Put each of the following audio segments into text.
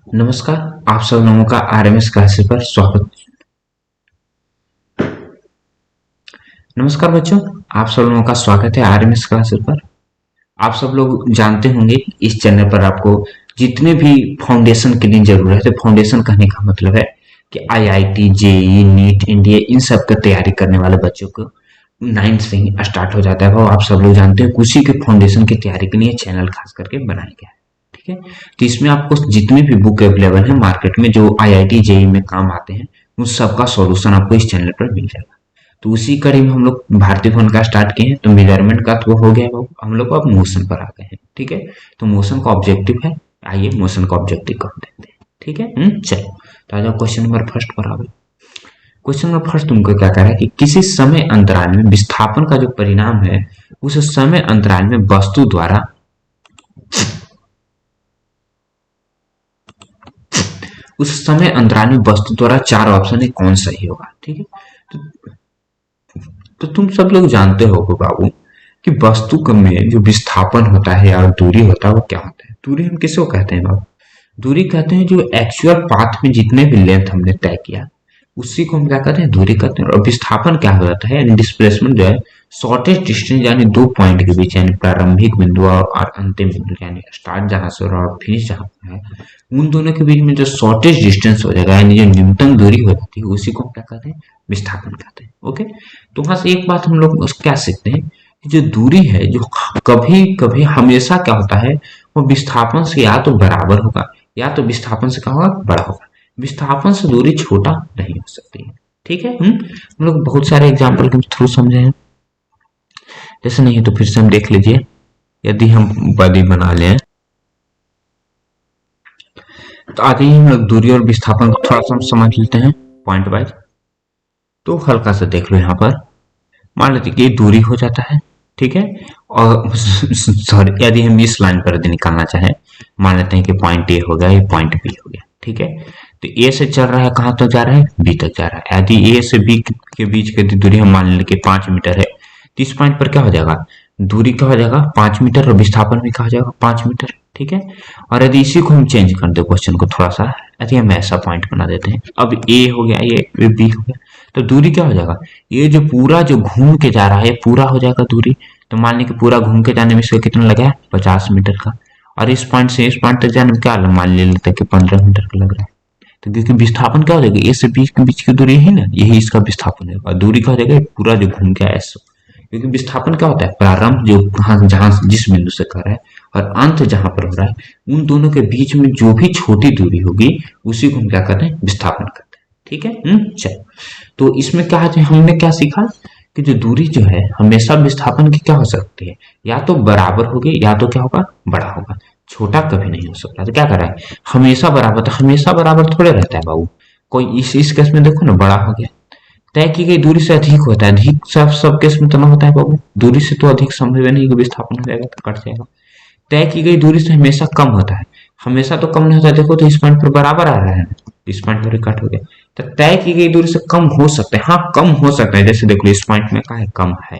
नमस्कार। आप सब लोगों का आरएमएस क्लासेस पर स्वागत। नमस्कार बच्चों, आप सब लोगों का स्वागत है आरएमएस क्लासेस पर। आप सब लोग जानते होंगे इस चैनल पर आपको जितने भी फाउंडेशन के लिए जरूरत है, फाउंडेशन कहने का मतलब है कि आईआईटी, जेईई, नीट, एनडीए इन सब की तैयारी करने वाले बच्चों को 9 से ही स्टार्ट हो जाता है। वो आप सब लोग जानते हैं, उसी के फाउंडेशन की तैयारी के लिए चैनल खास करके बनाया गया है। ठीक है, तो इसमें आपको जितने भी बुक अवेलेबल है मार्केट में जो आईआईटी जेईई में काम आते हैं, उन सबका सॉल्यूशन आपको इस चैनल पर मिल जाएगा। तो उसी कड़ी में हम लोग भारतीय फन का स्टार्ट किए हैं। तो मेजरमेंट का तो हो गया, वो हम लोग अब मोशन पर आ गए हैं। ठीक है, तो मोशन का ऑब्जेक्टिव है, आइए मोशन का ऑब्जेक्टिव कर देते हैं। ठीक है, चलो तो आ जाओ क्वेश्चन नंबर फर्स्ट पर आ गए। क्वेश्चन नंबर फर्स्ट तुमको क्या कह रहा है कि किसी समय अंतराल में विस्थापन का जो परिणाम है, उस समय अंतराल में वस्तु द्वारा उस समय अंतराल में वस्तु द्वारा चार ऑप्शन है, कौन सही होगा। ठीक है, तो, तो तुम सब लोग जानते हो बाबू कि वस्तु में जो विस्थापन होता है या दूरी होता है वो क्या होता है। दूरी हम किसको कहते हैं बाबू? दूरी कहते हैं जो एक्चुअल पाथ में जितने भी लेंथ हमने तय किया उसी को हम क्या कहते हैं, दूरी कहते हैं। और विस्थापन क्या हो जाता है, यानी डिस्प्लेसमेंट जो है शॉर्टेस्ट डिस्टेंस यानी दो पॉइंट के बीच, यानी प्रारंभिक बिंदु और अंतिम बिंदु, यानी स्टार्ट जहां से और फिनिश जहां पर है, उन दोनों के बीच में जो शॉर्टेस्ट डिस्टेंस हो जाएगा, यानी जो न्यूनतम दूरी हो जाती है, उसी को हम क्या कहते हैं, विस्थापन कहते हैं। ओके, तो वहां से एक बात हम लोग क्या सीखते हैं कि जो दूरी है जो कभी कभी हमेशा क्या होता है, वो विस्थापन से या तो बराबर होगा या तो विस्थापन से क्या होगा, बड़ा होगा। विस्थापन से दूरी छोटा नहीं हो सकती है। ठीक है, हम लोग बहुत सारे एग्जाम्पल के थ्रू समझे हैं। जैसे नहीं तो फिर से हम देख लीजिए, यदि हम बॉडी बना लें तो आगे ही हम लोग दूरी और विस्थापन को थोड़ा सा समझ लेते हैं पॉइंट वाइज। तो हल्का सा देख लो, यहाँ पर मान लेते कि दूरी हो जाता है। ठीक है, और सॉरी, यदि हम इस लाइन पर यदि निकालना चाहें, मान लेते हैं कि पॉइंट ए हो गया, ये पॉइंट बी हो गया। ठीक है, तो ए से चल रहा है, कहां तक जा रहा है, बी तक जा रहा है। यदि ए से बी के बीच की दूरी हम मान लें कि 5 मीटर है, तो इस पॉइंट पर क्या हो जाएगा, दूरी क्या हो जाएगा 5 मीटर, और विस्थापन भी क्या हो जाएगा 5 मीटर। ठीक है, और यदि इसी को हम चेंज कर दे क्वेश्चन को थोड़ा सा, यदि हम ऐसा पॉइंट बना देते हैं, अब ए हो गया, ये बी हो गया, तो दूरी क्या हो जाएगा, ये जो पूरा जो घूम के जा रहा है पूरा हो जाएगा दूरी। तो मान लें कि पूरा घूम के जाने में इसका कितना लगा है, 50 मीटर का, और इस पॉइंट से इस पॉइंट तक जाने में क्या मान ले लेते हैं कि 15 मीटर का लग रहा है। तो क्योंकि विस्थापन क्या हो जाएगा, ए से बी के बीच की दूरी है ना, यही इसका विस्थापन है, और दूरी क्या हो जाएगा, पूरा जो घूम के आया। क्योंकि विस्थापन क्या होता है, प्रारंभ जो जहां जिस बिंदु से कर रहा है और अंत जहां पर हो रहा है, उन दोनों के बीच में जो भी छोटी दूरी होगी उसी को हम क्या करते हैं, विस्थापन करते हैं। ठीक है, चलो तो इसमें क्या है, हमने क्या सीखा कि जो दूरी जो है हमेशा विस्थापन की क्या हो सकती है, या तो बराबर होगी या तो क्या होगा, बड़ा होगा, छोटा कभी नहीं हो सकता। तो क्या कर रहा है, हमेशा बराबर, तो हमेशा बराबर थोड़े रहता है बाबू। कोई इस केस में देखो ना, बड़ा हो गया। तय की गई दूरी से अधिक होता है, अधिक सब केस में तो ना होता है बाबू, दूरी से तो अधिक संभव है नहीं कि विस्थापन हो जाएगा, तो कट जाएगा। तय की गई दूरी से हमेशा कम होता है, हमेशा तो कम नहीं होता। देखो तो इस पॉइंट पर बराबर आ रहा है, इस पॉइंट पर कट हो गया, तो तय की गई दूरी से कम हो सकता है, हाँ कम हो सकता है। जैसे देखो इस पॉइंट में क्या है, कम है।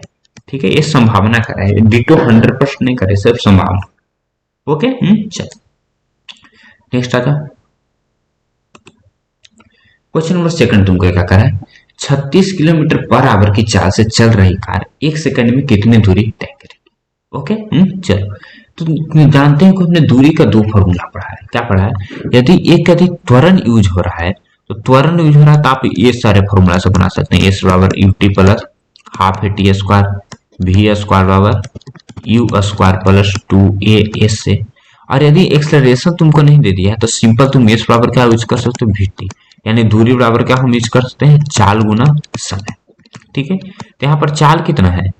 ठीक है, ये संभावना कर रहा है, डिटो 100% नहीं करे, सिर्फ संभावना। ओके, चलो नेक्स्ट आता क्वेश्चन नंबर सेकंड। तुमको क्या करा है, 36 किलोमीटर पर आवर की चाल से चल रही कार एक सेकंड में कितनी दूरी तय करेगी। ओके, चलो तो जानते हैं कि हमने दूरी का दो फॉर्मूला पढ़ा है। क्या पढ़ा है, यदि एक अधिक त्वरण यूज हो रहा है, तो त्वरण यूज हो रहा है तो आप ये सारे फॉर्मूला से बना सकते हैं। एस बराबर U T plus half A T square, V square बराबर U square plus 2a S से। और यदि एक्सेलरेशन तुमको नहीं दे दिया है तो सिंपल तुम एस बराबर क्या यूज कर सकते हो, वी टी, यानी दूरी बराबर क्या हम यूज कर सकते हैं, चाल गुना समय। ठीक है, तो यहाँ पर चाल कितना है,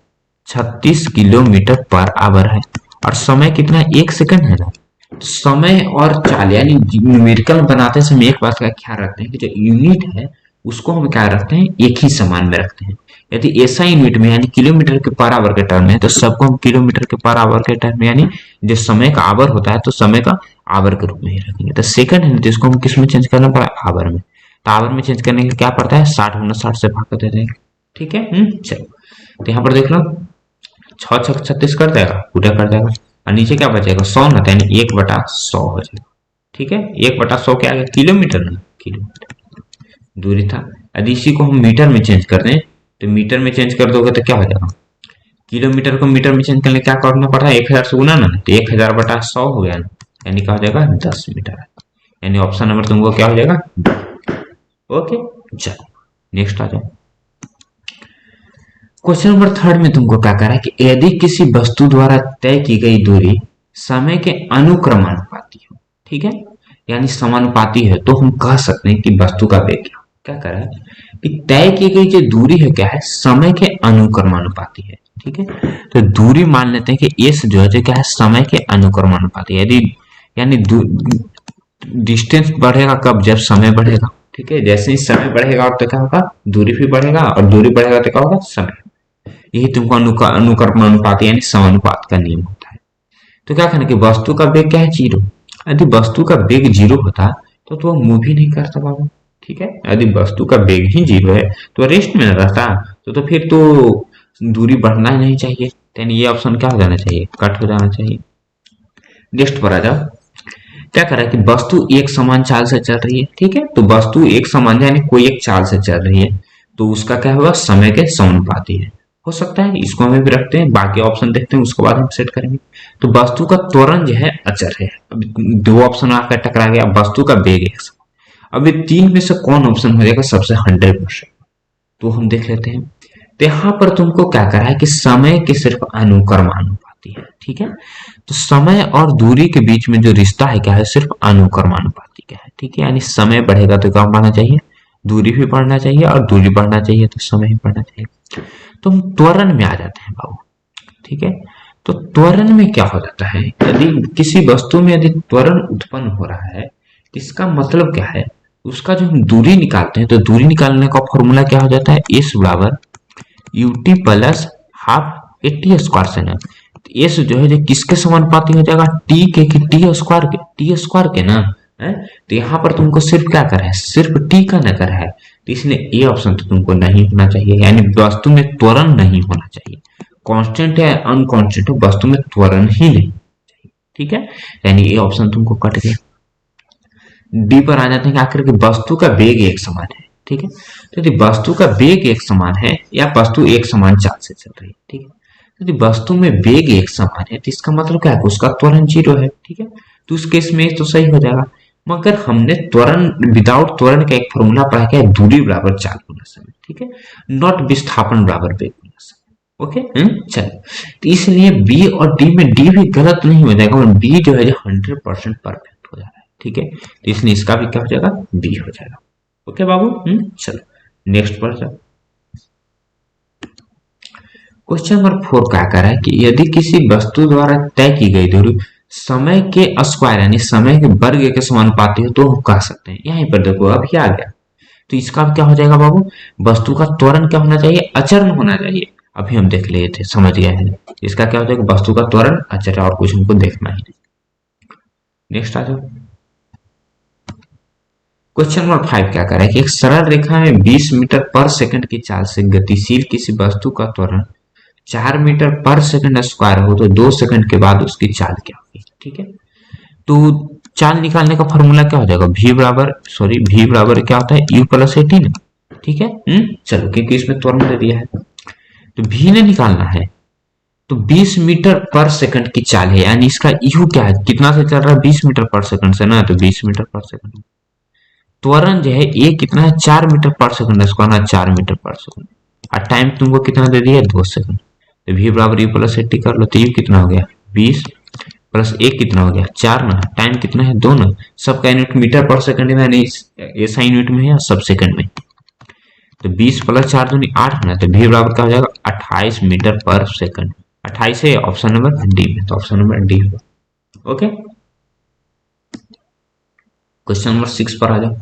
36 किलोमीटर पर आवर है, और समय कितना, 1 सेकंड है ना। तो समय और चाल यानी न्यूमेरिकल बनाते समय एक बात का ख्याल रखते हैं कि जो यूनिट है उसको हम क्या रखते हैं, एक ही समान में रखते हैं। यदि ऐसा यूनिट में यानी किलोमीटर के पर आवर के टर्म में है तो सबको हम किलोमीटर के पर आवर के टर्म में, यानी जो समय का आवर होता है तो समय का आवर के रूप में ही रखेंगे। तो सेकंड है तो इसको हम किस में चेंज करना पड़ा, आवर में। तो आवर में चेंज करने के क्या पड़ता है, 60 गुना 60 से भाग कर दे देंगे। ठीक है, चलो तो यहाँ पर देख लो 6 6 36 कर देगा, पूरा कर देगा, और नीचे क्या बचेगा, 100 ना, यानी 1/100 हो जाएगा। ठीक है, 1/100 क्या आ गया, किलोमीटर ना, किलोमीटर दूरी था। यदि इसी को हम मीटर में चेंज कर दें तो मीटर में चेंज कर दोगे तो क्या हो जाएगा, किलोमीटर को मीटर में चेंज करने क्या करना पड़ रहा है, 1000 से गुना ना, तो 1000/100 हो गया ना, यानी क्या हो जाएगा 10 मीटर। यानी ऑप्शन नंबर तुमको क्या हो जाएगा, ओके। चलो नेक्स्ट आ जाओ। क्वेश्चन नंबर 3 में तुमको क्या कह रहा है कि यदि किसी वस्तु द्वारा तय की गई दूरी समय के अनुक्रमानुपाती हो, ठीक है, यानी समानुपाती है, तो हम कह सकते हैं कि वस्तु का वेग क्या कह रहा है कि तय की गई जो दूरी है क्या है, समय के अनुक्रमानुपाती है, ठीक है। तो दूरी मान लेते हैं कि एस जो है जो क्या है, समय के अनुक्रमानुपाती है। यदि यानी डिस्टेंस बढ़ेगा कब, जब समय बढ़ेगा, ठीक है। जैसे ही समय बढ़ेगा तो क्या होगा, दूरी भी बढ़ेगा, और दूरी बढ़ेगा तो क्या होगा, समय। यही तुमको अनुक्रमानुपात यानी समानुपात का नियम होता है। तो क्या कहना कि वस्तु का वेग क्या है, 0। यदि वस्तु का वेग 0 होता तो वह मूव ही नहीं करता बाबू, ठीक है। यदि वस्तु का वेग ही 0 है तो रेस्ट में न रहता, तो फिर तो दूरी बढ़ना ही नहीं चाहिए, यानी ये ऑप्शन क्या हो जाना चाहिए, कट हो जाना चाहिए। नेक्स्ट पर आ जाओ। क्या कर रहा है कि वस्तु एक समान चाल से चल रही है, ठीक है। तो वस्तु एक समान यानी कोई एक चाल से चल रही है, तो उसका क्या होगा, समय के समानुपाती है। हो सकता है इसको हमें भी रखते हैं, बाकी ऑप्शन देखते हैं, उसके बाद हम सेट करेंगे। तो वस्तु का त्वरण जो है अचर है। अब दो ऑप्शन आकर टकरा गया, वस्तु का वेग एक समान। अब ये तीन में से कौन ऑप्शन हो जाएगा सबसे 100%, तो हम देख लेते हैं। तो यहाँ पर तुमको क्या करा है कि समय के सिर्फ अनुक्रमानुपाती है, ठीक है। तो समय और दूरी के बीच में जो रिश्ता है क्या है, सिर्फ अनुक्रमानुपाती का है, ठीक है। यानी समय बढ़ेगा तो क्या बढ़ना चाहिए, दूरी भी बढ़ना चाहिए, और दूरी बढ़ना चाहिए तो समय भी बढ़ना चाहिए। तो हम त्वरण में आ जाते हैं बाबू, ठीक है। तो त्वरण में क्या हो जाता है, यदि किसी वस्तु में यदि त्वरण उत्पन्न हो रहा है, इसका मतलब क्या है, उसका जो हम दूरी निकालते हैं, तो दूरी निकालने का फॉर्मूला क्या हो जाता है, एस बराबर UT plus half eighty square से ना। एस जो है जो किसके समानुपाती हो जाएगा, टी के, कि टी स्क्वायर के ना है। तो यहाँ पर तुमको सिर्फ क्या कर है, सिर्फ टी का नजर है, तो इसलिए ये ऑप्शन तो तुमको नहीं होना चाहिए, यानी वस्तु में त्वरण नहीं होना चाहिए। कांस्टेंट है अनकांस्टेंट है, वस्तु में त्वरण ही नहीं चाहिए, ठीक है। यानी ये ऑप्शन तुमको कट गया। डी पर आ जाते हैं, आखिर की वस्तु का वेग एक समान है, ठीक है। तो यदि वस्तु का वेग एक समान है या वस्तु एक समान चाल से चल रही है, ठीक है। यदि वस्तु में वेग एक समान है तो इसका मतलब क्या है, उसका त्वरण 0 है, ठीक है। तो उस केस में तो सही हो जाएगा। मगर हमने त्वरण विदाउट त्वरण का एक फॉर्मूला पढ़ा क्या है, दूरी बराबर चाल गुना समय, ठीक है। नॉट विस्थापन बराबर वेग गुना समय, ओके। चलो, तो इसलिए बी और डी में डी भी गलत नहीं हो जाएगा, और बी जो है 100% परफेक्ट हो जा रहा है, ठीक है। तो इसलिए इसका भी क्या हो जाएगा, बी हो जाएगा, ओके बाबू। चलो नेक्स्ट पर जाओ। क्वेश्चन नंबर 4 क्या कह रहा है कि यदि किसी वस्तु द्वारा तय की गई दूरी समय के स्क्वायर यानी समय के वर्ग के समानुपाती हो, तो हम कह सकते हैं। यहीं पर देखो अभी आ गया, तो इसका क्या हो जाएगा बाबू, वस्तु का त्वरण क्या होना चाहिए, अचर होना चाहिए। अभी हम देख लिए थे, समझ गए हैं। इसका क्या हो जाएगा, वस्तु का त्वरण अचर, और कुछ हमको देखना ही नहीं। नेक्स्ट आ जाओ। क्वेश्चन नंबर 5 क्या कर रहा है कि एक सरल रेखा में 20 मीटर पर सेकंड की चाल से गतिशील किसी वस्तु का त्वरण 4 मीटर पर सेकंड स्क्वायर हो, तो 2 सेकंड के बाद उसकी चाल क्या होगी, ठीक है। तो चाल निकालने का फॉर्मूला क्या हो जाएगा, v बराबर क्या होता है, u प्लस एटी ना, ठीक है। चलो, क्योंकि इसमें त्वरण दे दिया है तो v ने निकालना है। तो 20 मीटर पर सेकंड की चाल है, यानी इसका u क्या है, कितना से चल रहा है, 20 मीटर पर सेकंड से ना, तो 20 मीटर पर सेकंड। त्वरण जो है ये कितना है, 4 मीटर पर सेकंड स्क्वायर ना, 4 मीटर पर सेकंड। और टाइम तुमको कितना दे दिया है, 2 सेकंड। तो v बराबर u प्लस एटी कर लो, तो u कितना हो गया, 20 प्लस 1 कितना हो गया, 4 ना। टाइम कितना है, 2 ना। सबका यूनिट मीटर पर सेकंड में, यानी ऐसा यूनिट में है या सब सेकंड में। तो 20 प्लस 4 दूनी 8 ना, तो v बराबर क्या हो जाएगा, 28 मीटर पर सेकंड। 28 है ऑप्शन नंबर डी में, तो ऑप्शन नंबर डी होगा, ओके। क्वेश्चन नंबर 6 पर आ जाओ।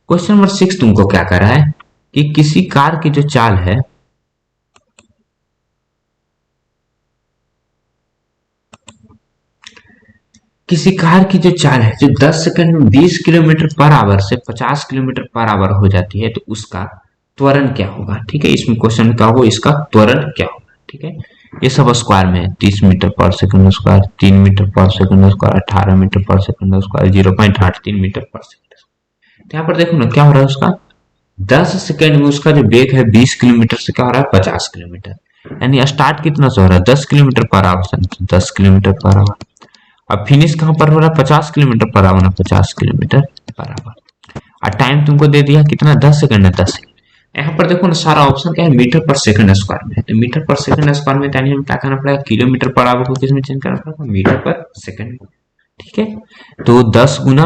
क्वेश्चन नंबर 6 तुमको क्या कर रहा है कि किसी कार की जो चाल है, किसी कार की जो चाल है जो 10 सेकंड में 20 किलोमीटर पर आवर से 50 किलोमीटर पर आवर हो जाती है, तो उसका त्वरण क्या होगा, ठीक है। इसमें क्वेश्चन क्या होगा, इसका त्वरण क्या होगा, ठीक है। ये सब स्क्वायर में है, 30 मीटर पर सेकंड स्क्वायर, 3 मीटर पर सेकंड स्क्वायर, 18 मीटर पर सेकंड स्क्वायर, 0.83 मीटर पर सेकंड। तो यहाँ पर देखो ना क्या हो रहा है उसका, 10 सेकंड में उसका जो वेग है 20 किलोमीटर से क्या हो रहा है 50 किलोमीटर, यानी स्टार्ट कितना से हो रहा है 10 kilometre per hour, 10 kilometre per hour. अब फिनिश कहाँ पर हो रहा है 50 किलोमीटर पर आवर ना, 50 किलोमीटर पर आवर। और टाइम तुमको दे दिया कितना 10 सेकंड है, 10 सेकंड। यहाँ पर देखो ना सारा ऑप्शन क्या है मीटर पर सेकंड स्क्वायर में है, तो मीटर पर सेकंड स्क्वायर में यानी हम क्या करना पड़ेगा किलोमीटर पर आवर को किस में चेंज करना पड़ेगा मीटर पर सेकंड। ठीक है, तो 10 गुना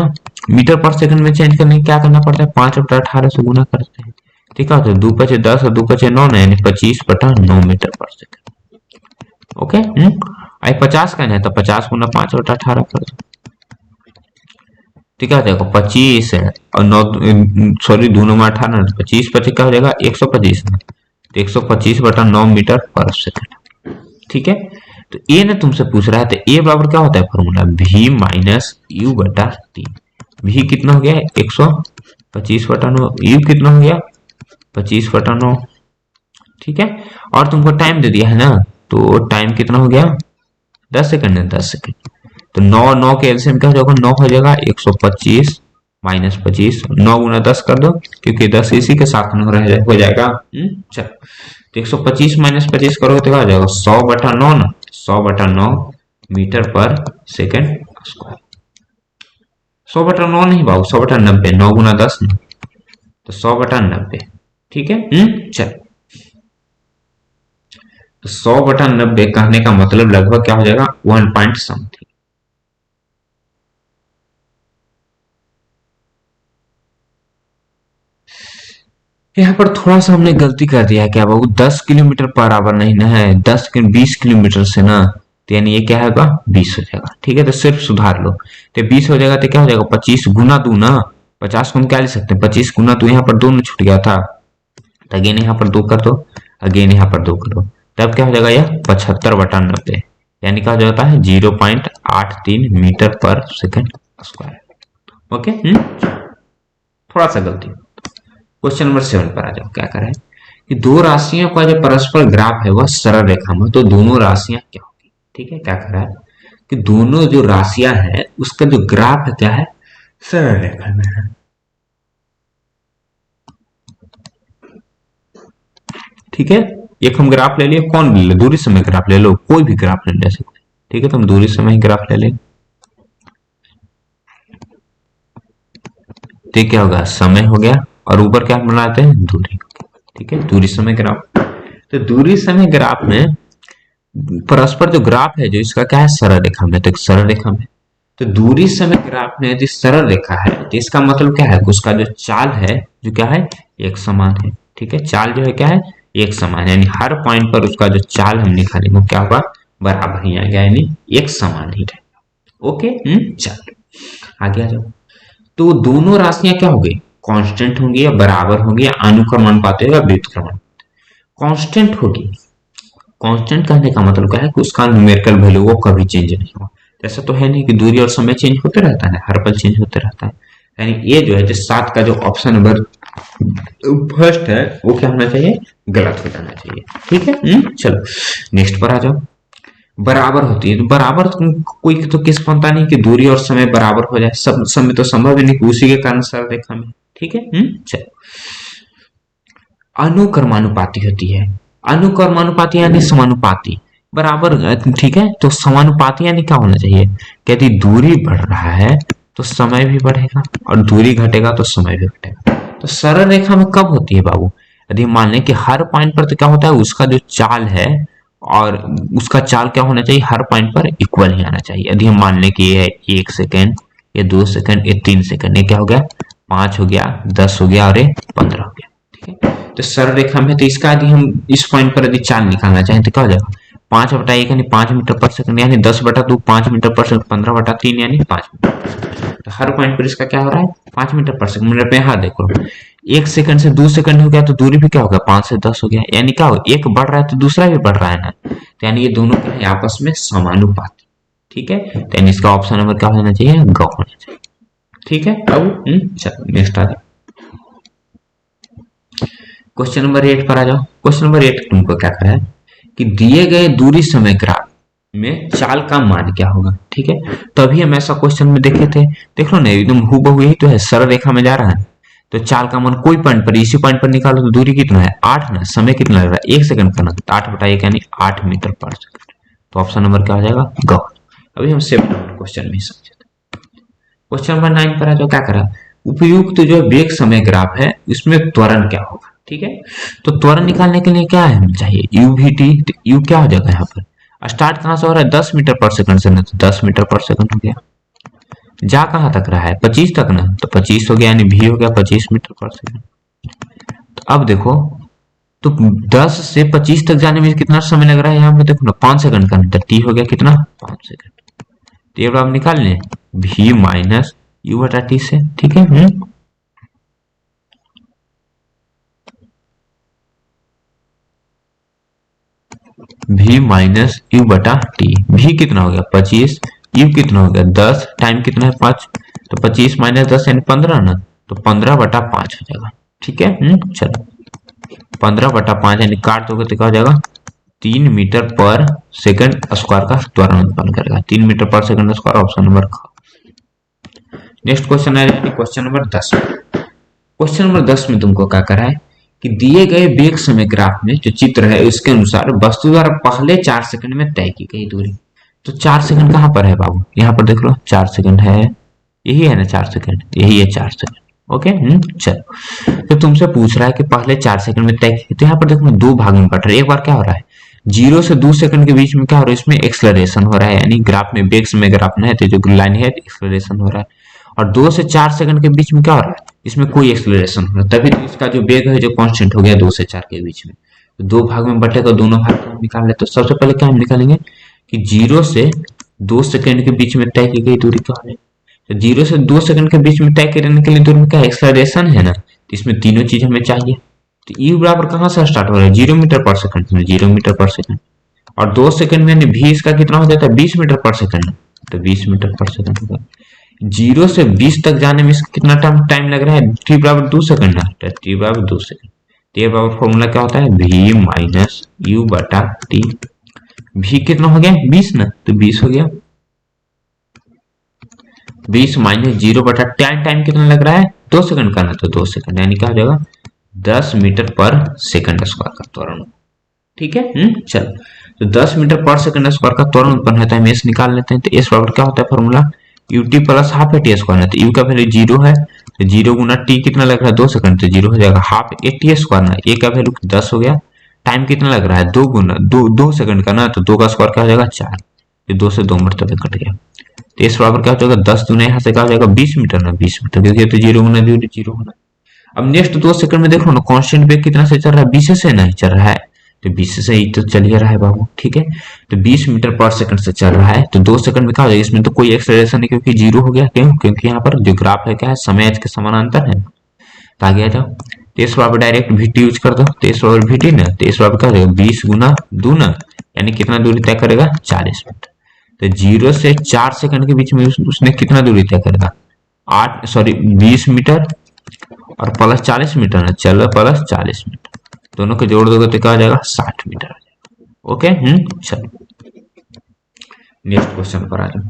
मीटर पर सेकंड में चेंज करने क्या करना पड़ता है 5/18 से गुना करते हैं। ठीक है, तो 2 पचे 10 और 2 पचे 9 यानी 25/9 मीटर पर सेकंड। ओके, आई 50 का है तो 50 गुना 5/18 कर दो। ठीक है, देखो 25 है और 9 सॉरी दोनों में 18, 25 25 का हो जाएगा 125 में, तो 125/9 मीटर पर सेकंड। ठीक है, तो ए ने तुमसे पूछ रहा है तो ए बराबर क्या होता है फॉर्मूला v माइनस यू बटा 3। v कितना हो गया 125/9, यू कितना हो गया 25/9। ठीक है, और तुमको टाइम दे दिया है ना, तो टाइम कितना हो गया 10 सेकंड है, 10 सेकंड। तो 9 के एलसीएम क्या हो जाएगा 9 हो जाएगा 125 माइनस 25, 9 गुना 10 कर दो क्योंकि 10 इसी के साथ में हो जाएगा। चलो, तो 125 माइनस 25 करोगे तो क्या हो जाएगा 100/9 ना, 100/9 मीटर पर सेकंड स्क्वायर। 100/9 नहीं बाबू 100/90, 9 गुना 10 ना, तो 100/90। ठीक है, चलो, तो 100/90 कहने का मतलब लगभग क्या हो जाएगा 1 पॉइंट समथिंग। यहाँ पर थोड़ा सा हमने गलती कर दिया है क्या बाबू, 10 किलोमीटर पर आवर नहीं ना है, 20 किलोमीटर से ना, तो यानी ये क्या होगा 20 हो जाएगा। ठीक है, तो सिर्फ सुधार लो, तो 20 हो जाएगा तो क्या हो जाएगा 25 गुना 2 ना, 50 को हम क्या ले सकते हैं 25 गुना 2, यहाँ पर 2 में छूट गया था, तो अगेन यहाँ पर 2 कर दो, अगेन यहाँ पर 2 कर दो, तब क्या हो जाएगा यह 75/90, यानी क्या हो जाता है 0.83 मीटर पर सेकंड स्क्वायर। ओके, थोड़ा सा गलती। क्वेश्चन नंबर 7 पर आ जाओ, क्या करें कि दो राशियों का जो परस्पर ग्राफ है वह सरल रेखा में, तो दोनों राशियां क्या होगी। ठीक है, क्या कर रहा है कि दोनों जो राशियां हैं उसका जो ग्राफ है क्या है सरल रेखा में है। ठीक है, एक हम ग्राफ ले लिए, कौन ले ले दूरी समय ग्राफ ले लो, कोई भी ग्राफ ले सकते। ठीक है, तो हम दूरी समय ग्राफ ले लें, तो क्या होगा समय हो गया और ऊपर क्या बनाते हैं दूरी। ठीक है, दूरी समय ग्राफ, तो दूरी समय ग्राफ में परस्पर जो ग्राफ है जो इसका क्या है सरल रेखा में, तो एक सरल रेखा में, तो दूरी समय ग्राफ में यदि सरल रेखा है तो इसका मतलब क्या है उसका जो चाल है जो क्या है एक समान है। ठीक है, चाल जो है क्या है एक समान है, यानी हर पॉइंट पर उसका जो चाल हम निकालेंगे वो क्या होगा बराबर ही आ गया, यानी एक समान ही रहेगा। ओके, चलो आगे आ जाओ। तो दोनों राशियां क्या हो गई कांस्टेंट होंगी या बराबर होंगी या अनुक्रमानुपाती या व्युत्क्रमानुपाती। कांस्टेंट होगी, कांस्टेंट कहने का मतलब क्या है कि उसका न्यूमेरिकल वैल्यू वो कभी चेंज नहीं होगा। ऐसा तो है नहीं कि दूरी और समय चेंज होते रहता है, हर पल चेंज होते रहता है। यानी ये जो है जो 7 का जो ऑप्शन नंबर फर्स्ट है वो क्या होना चाहिए गलत हो जाना चाहिए। ठीक है, चलो नेक्स्ट पर आ जाओ। बराबर होती है तो बराबर कोई तो किस बनता नहीं कि दूरी और समय बराबर हो जाए, सब समय तो संभव ही नहीं, उसी के कारण सरल रेखा में। ठीक है, चलो अनुक्रमानुपाती होती है, अनुक्रमानुपाती यानी समानुपाती बराबर। ठीक है, तो समानुपाती यानी क्या होना चाहिए कि यदि दूरी बढ़ रहा है तो समय भी बढ़ेगा और दूरी घटेगा तो समय भी घटेगा। तो सरल रेखा में कब होती है बाबू, यदि मान लें कि हर पॉइंट पर तो क्या होता है उसका जो चाल है और उसका चाल क्या होना चाहिए हर पॉइंट पर इक्वल ही आना चाहिए। यदि हम मान लें कि ये 1 सेकेंड, ये 2 सेकेंड, ये 3 सेकेंड, ये क्या हो गया 5 हो गया, 10 हो गया और ये 15 हो गया। ठीक है, तो सरल रेखा में तो इसका यदि हम इस पॉइंट पर यदि चाल निकालना चाहें तो क्या हो जाएगा 5/1 यानी 5 मीटर पर सेकंड, यानी 10/2 5 मीटर पर सेकंड, 15/3 यानी 5 मीटर। तो हर पॉइंट पर इसका क्या हो रहा है 5 मीटर पर सेकंड। मिनट में यहाँ देखो 1 सेकंड से 2 सेकंड हो गया तो दूरी भी क्या हो गया 5 से 10 हो गया, यानी क्या हो एक बढ़ रहा है तो दूसरा भी बढ़ रहा है ना, तो यानी ये दोनों क्या है आपस में समानुपाती। ठीक है, तो यानी इसका ऑप्शन नंबर क्या होना चाहिए ग होना चाहिए। ठीक है, अब चलो नेक्स्ट आ जाओ, क्वेश्चन नंबर 8 पर आ जाओ। क्वेश्चन नंबर 8 तुमको क्या करा है कि दिए गए दूरी समय ग्राफ में चाल का मान क्या होगा। ठीक है, तभी हम ऐसा क्वेश्चन में देखे थे। देख लो ना, एकदम हूबहू यही तो है, सरल रेखा में जा रहा है। तो चाल का मान कोई पॉइंट पर, इसी पॉइंट पर निकालो तो दूरी कितना है 8 ना, समय कितना लग रहा है 1 सेकंड का ना, तो 8/1 यानी 8 मीटर पर सेकंड। तो ऑप्शन नंबर क्या हो जाएगा ग। अभी हम सेकंड क्वेश्चन में समझे। क्वेश्चन नंबर 9 पर है, तो क्या करा, उपयुक्त जो वेग समय ग्राफ है इसमें त्वरण क्या होगा। ठीक है, तो त्वरण निकालने के लिए क्या है चाहिए, यू वी टी। तो यू क्या हो जाएगा यहाँ पर, स्टार्ट कहां से हो रहा है 10 मीटर पर सेकंड से ना, तो 10 मीटर पर सेकंड हो गया। जा कहां तक रहा है 25 तक ना, तो 25 हो गया, यानी भी हो गया 25 मीटर पर सेकंड। तो अब देखो, तो 10 से 25 तक जाने में कितना समय लग रहा है, यहाँ पे देखो ना 5 सेकंड का अंतर, टी हो गया कितना 5 सेकंड। तो ये अब निकाल लें v माइनस यू बटा टी से। ठीक है, v माइनस यू बटा टी। v कितना हो गया 25, यू कितना हो गया 10, टाइम कितना है 5, तो 25 माइनस 10 यानी 15 ना, तो 15/5 हो जाएगा। ठीक है, चलो 15/5 यानी काट दोगे तो क्या हो जाएगा 3 मीटर पर सेकंड स्क्वायर का त्वरण उत्पन्न करेगा। 3 मीटर पर सेकंड स्क्वायर, ऑप्शन नंबर ख। नेक्स्ट क्वेश्चन है क्वेश्चन नंबर 10। क्वेश्चन नंबर 10 में तुमको क्या करा है कि दिए गए वेग समय ग्राफ में जो चित्र है उसके अनुसार वस्तु द्वारा पहले 4 सेकंड में तय की गई दूरी। तो 4 सेकंड कहां पर है बाबू, यहाँ पर देख लो 4 सेकंड है, यही है ना 4 सेकंड, यही है 4 सेकंड। ओके, चलो, तो तुमसे पूछ रहा है कि पहले 4 सेकंड में तय की, तो यहाँ पर देखो ना 2 भाग में बट रहा है। एक बार क्या हो रहा है 0 से 2 सेकंड के बीच में क्या हो रहा है, इसमें एक्सलरेशन हो रहा है, यानी ग्राफ में वेग समय ग्राफ में है तो जो लाइन है एक्सलरेशन हो रहा है। और 2 से 4 सेकंड के बीच में क्या हो रहा है, इसमें कोई एक्सलरेशन हो रहा है, तभी तो इसका जो वेग है जो कांस्टेंट हो गया 2 से 4 के बीच में। तो 2 भाग में बटे तो दोनों भाग को निकाल ले। तो सबसे पहले क्या हम निकालेंगे कि 0 से 2 सेकंड के बीच में तय की गई दूरी क्या है। तो 0 से 2 सेकंड के बीच में तय करने के लिए दूरी में क्या एक्सलरेशन है ना, तो इसमें तीनों चीज हमें चाहिए। तो यू बराबर कहां से स्टार्ट हो रहा है 0 मीटर पर सेकंड में, 0 मीटर पर सेकंड, और 2 सेकंड में भी इसका कितना हो जाता है 20 मीटर पर सेकंड, तो 20 मीटर पर सेकंड होगा। 0 से 20 तक जाने में इसका कितना टाइम लग रहा है, टी बराबर 2 सेकंड ना, तो टी बराबर 2 सेकंड। तो ये बराबर फॉर्मूला क्या होता है v माइनस यू बटा टी। v कितना हो गया 20 ना, तो 20 हो गया, 20 माइनस 0 बटा टाइम कितना लग रहा है 2 सेकंड का ना, तो 2 सेकंड, यानी क्या हो जाएगा 10 मीटर पर सेकंड स्क्वायर का त्वरण। ठीक है, चलो, तो 10 मीटर पर सेकंड स्क्वायर का त्वरण उत्पन्न होता है, हम एस निकाल लेते हैं। तो एस बराबर क्या होता है formula you T plus half A T square है, तो यू का वैल्यू 0 है, तो 0 गुना टी कितना लग रहा है 2 सेकंड, तो 0 हो जाएगा हाफ ए टी स्क्वायर ना, ए का वैल्यू 10 हो गया, टाइम कितना लग रहा है 2 गुना 2 सेकंड का ना, तो 2 का स्क्वायर क्या हो जाएगा 4, ये 2 से 2 मरतबे कट गया। तो इस बराबर क्या हो जाएगा 10 दूना यहाँ से क्या हो जाएगा 20 मीटर ना, 20 मीटर, क्योंकि तो 0 गुना 0 होना। अब नेक्स्ट 2 सेकंड में देखो ना कांस्टेंट वेग कितना से चल रहा है 20 से नहीं चल रहा है, तो 20 से ही तो चल ही रहा है बाबू। ठीक है, तो 20 मीटर पर सेकंड से चल रहा है, तो 2 सेकंड में क्या हो जाएगा, इसमें तो कोई एक्सेलरेशन नहीं क्योंकि 0 हो गया। क्यों, क्योंकि यहाँ पर जो ग्राफ है क्या है समय के समानांतर है। तो आगे आ जाओ, तो इस बराबर डायरेक्ट VT यूज कर दो, तो इस बराबर VT ना, तो इस बराबर क्या हो जाएगा 20 गुना 2 ना, यानी कितना दूरी तय करेगा 40 मीटर। तो 0 से 4 सेकंड के बीच में उसने कितना दूरी तय करेगा 20 मीटर और प्लस 40 मीटर ना, चलो प्लस 40 मीटर, दोनों को जोड़ दोगे तो क्या हो जाएगा 60 मीटर आ जाएगा। ओके, चलो नेक्स्ट क्वेश्चन पर आ जाओ।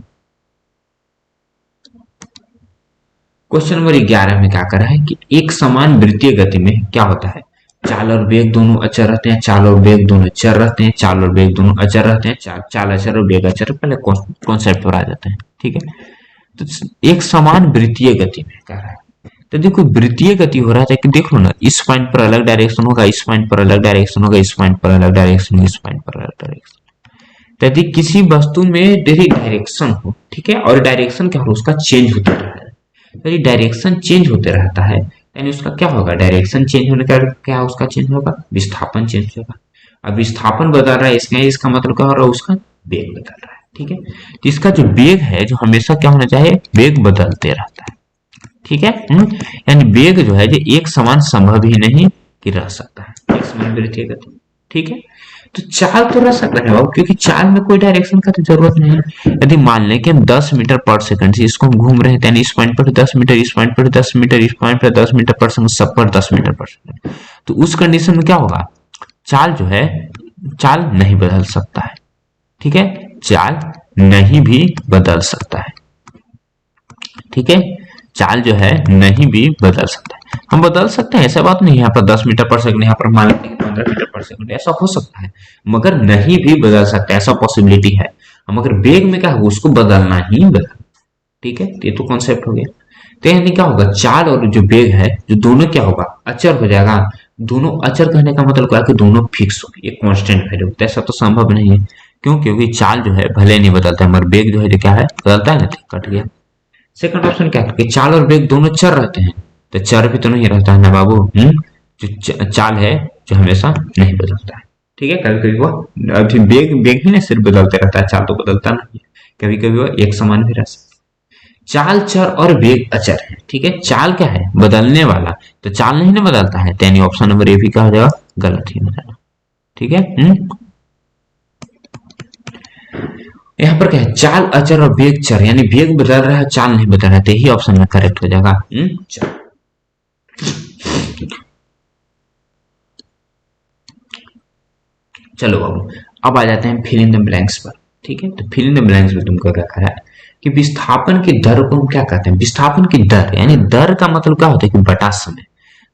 क्वेश्चन नंबर 11 में क्या करा है कि एक समान वृत्तीय गति में क्या होता है, चाल और वेग दोनों अचर रहते हैं, चाल और वेग दोनों चर रहते हैं, चाल और वेग दोनों अचर रहते हैं, चाल अचर और वेग अचर, पहले कॉन्सेप्ट पर आ जाते हैं। ठीक है, तो एक समान वृत्तीय गति में कह रहा है, तो देखो वृत्तीय गति हो रहा है कि देख लो ना इस पॉइंट पर अलग डायरेक्शन होगा, इस पॉइंट पर अलग डायरेक्शन होगा, इस पॉइंट पर अलग डायरेक्शन, इस पॉइंट पर अलग डायरेक्शन। यदि किसी वस्तु में यदि डायरेक्शन हो, ठीक है, और डायरेक्शन क्या हो उसका चेंज होता रहता है, यदि डायरेक्शन चेंज होते रहता है यानी उसका क्या होगा, डायरेक्शन चेंज होने का क्या उसका चेंज होगा, विस्थापन चेंज होगा। अब विस्थापन बदल रहा है इसका मतलब क्या हो रहा है, उसका वेग बदल रहा है। ठीक है, तो इसका जो वेग है जो हमेशा क्या होना चाहिए, वेग बदलते रहता है। ठीक है, यानी वेग जो है जो एक समान संभव ही नहीं कि रह सकता है, एक समान वृत्तीय गति। ठीक है, तो चाल तो रह सकता है बाबू, क्योंकि चाल में कोई डायरेक्शन का तो जरूरत नहीं है। यदि मान लें कि हम 10 मीटर पर सेकंड से इसको हम घूम रहे हैं, इस पॉइंट पर 10 मीटर, इस पॉइंट पर 10 मीटर, इस पॉइंट पर 10 मीटर पर सेकंड, सब पर 10 मीटर पर सेकंड, तो उस कंडीशन में क्या होगा, चाल जो है चाल नहीं बदल सकता है। ठीक है, चाल नहीं भी बदल सकता है। ठीक है, चाल जो है नहीं भी बदल सकता है। हम बदल सकते हैं, ऐसा बात नहीं है यहाँ पर 10 मीटर पर सेकंड, यहाँ पर मान लेते हैं 15 मीटर पर सेकंड, ऐसा हो सकता है, मगर नहीं भी बदल सकता है, ऐसा पॉसिबिलिटी है। हम अगर वेग में क्या होगा, उसको बदलना ही बदल। ठीक है, ये तो कॉन्सेप्ट हो गया। तो यानी क्या होगा, चाल और जो वेग है, जो दोनों क्या होगा, अचर हो जाएगा। दोनों अचर कहने का मतलब क्या है कि दोनों फिक्स हो, ये कांस्टेंट वैल्यू। तो ऐसा तो संभव नहीं है, क्यों? क्योंकि चाल जो है भले नहीं बदलता है, मगर वेग जो है जो क्या है, बदलता है ना, तो कट गया। सेकंड ऑप्शन क्या है कि चाल और वेग दोनों चर रहते हैं, तो चर भी तो नहीं रहता है ना बाबू। जो चाल है जो हमेशा नहीं बदलता है। ठीक है, कभी कभी वो अभी वेग वेग ही ना सिर्फ बदलते रहता है, चाल तो बदलता नहीं है, कभी कभी वो एक समान भी रह सकता है। चाल चर और वेग अचर है। ठीक है, चाल क्या है, बदलने वाला, तो चाल नहीं ना बदलता है, तो यानी ऑप्शन नंबर ए भी क्या हो जाएगा, गलत ही हो जाएगा। ठीक है, यहाँ पर क्या है, चाल अचर और वेग चर, यानी वेग बदल रहा है, चाल नहीं बदल रहा है, तो यही ऑप्शन में करेक्ट हो जाएगा। चलो बाबू, अब आ जाते हैं फिल इन द ब्लैंक्स पर। ठीक है, तो फिल इन द ब्लैंक्स में तुमको क्या करा है कि विस्थापन की दर को हम क्या कहते हैं, विस्थापन की दर, यानी दर का मतलब क्या होता है कि बटा समय।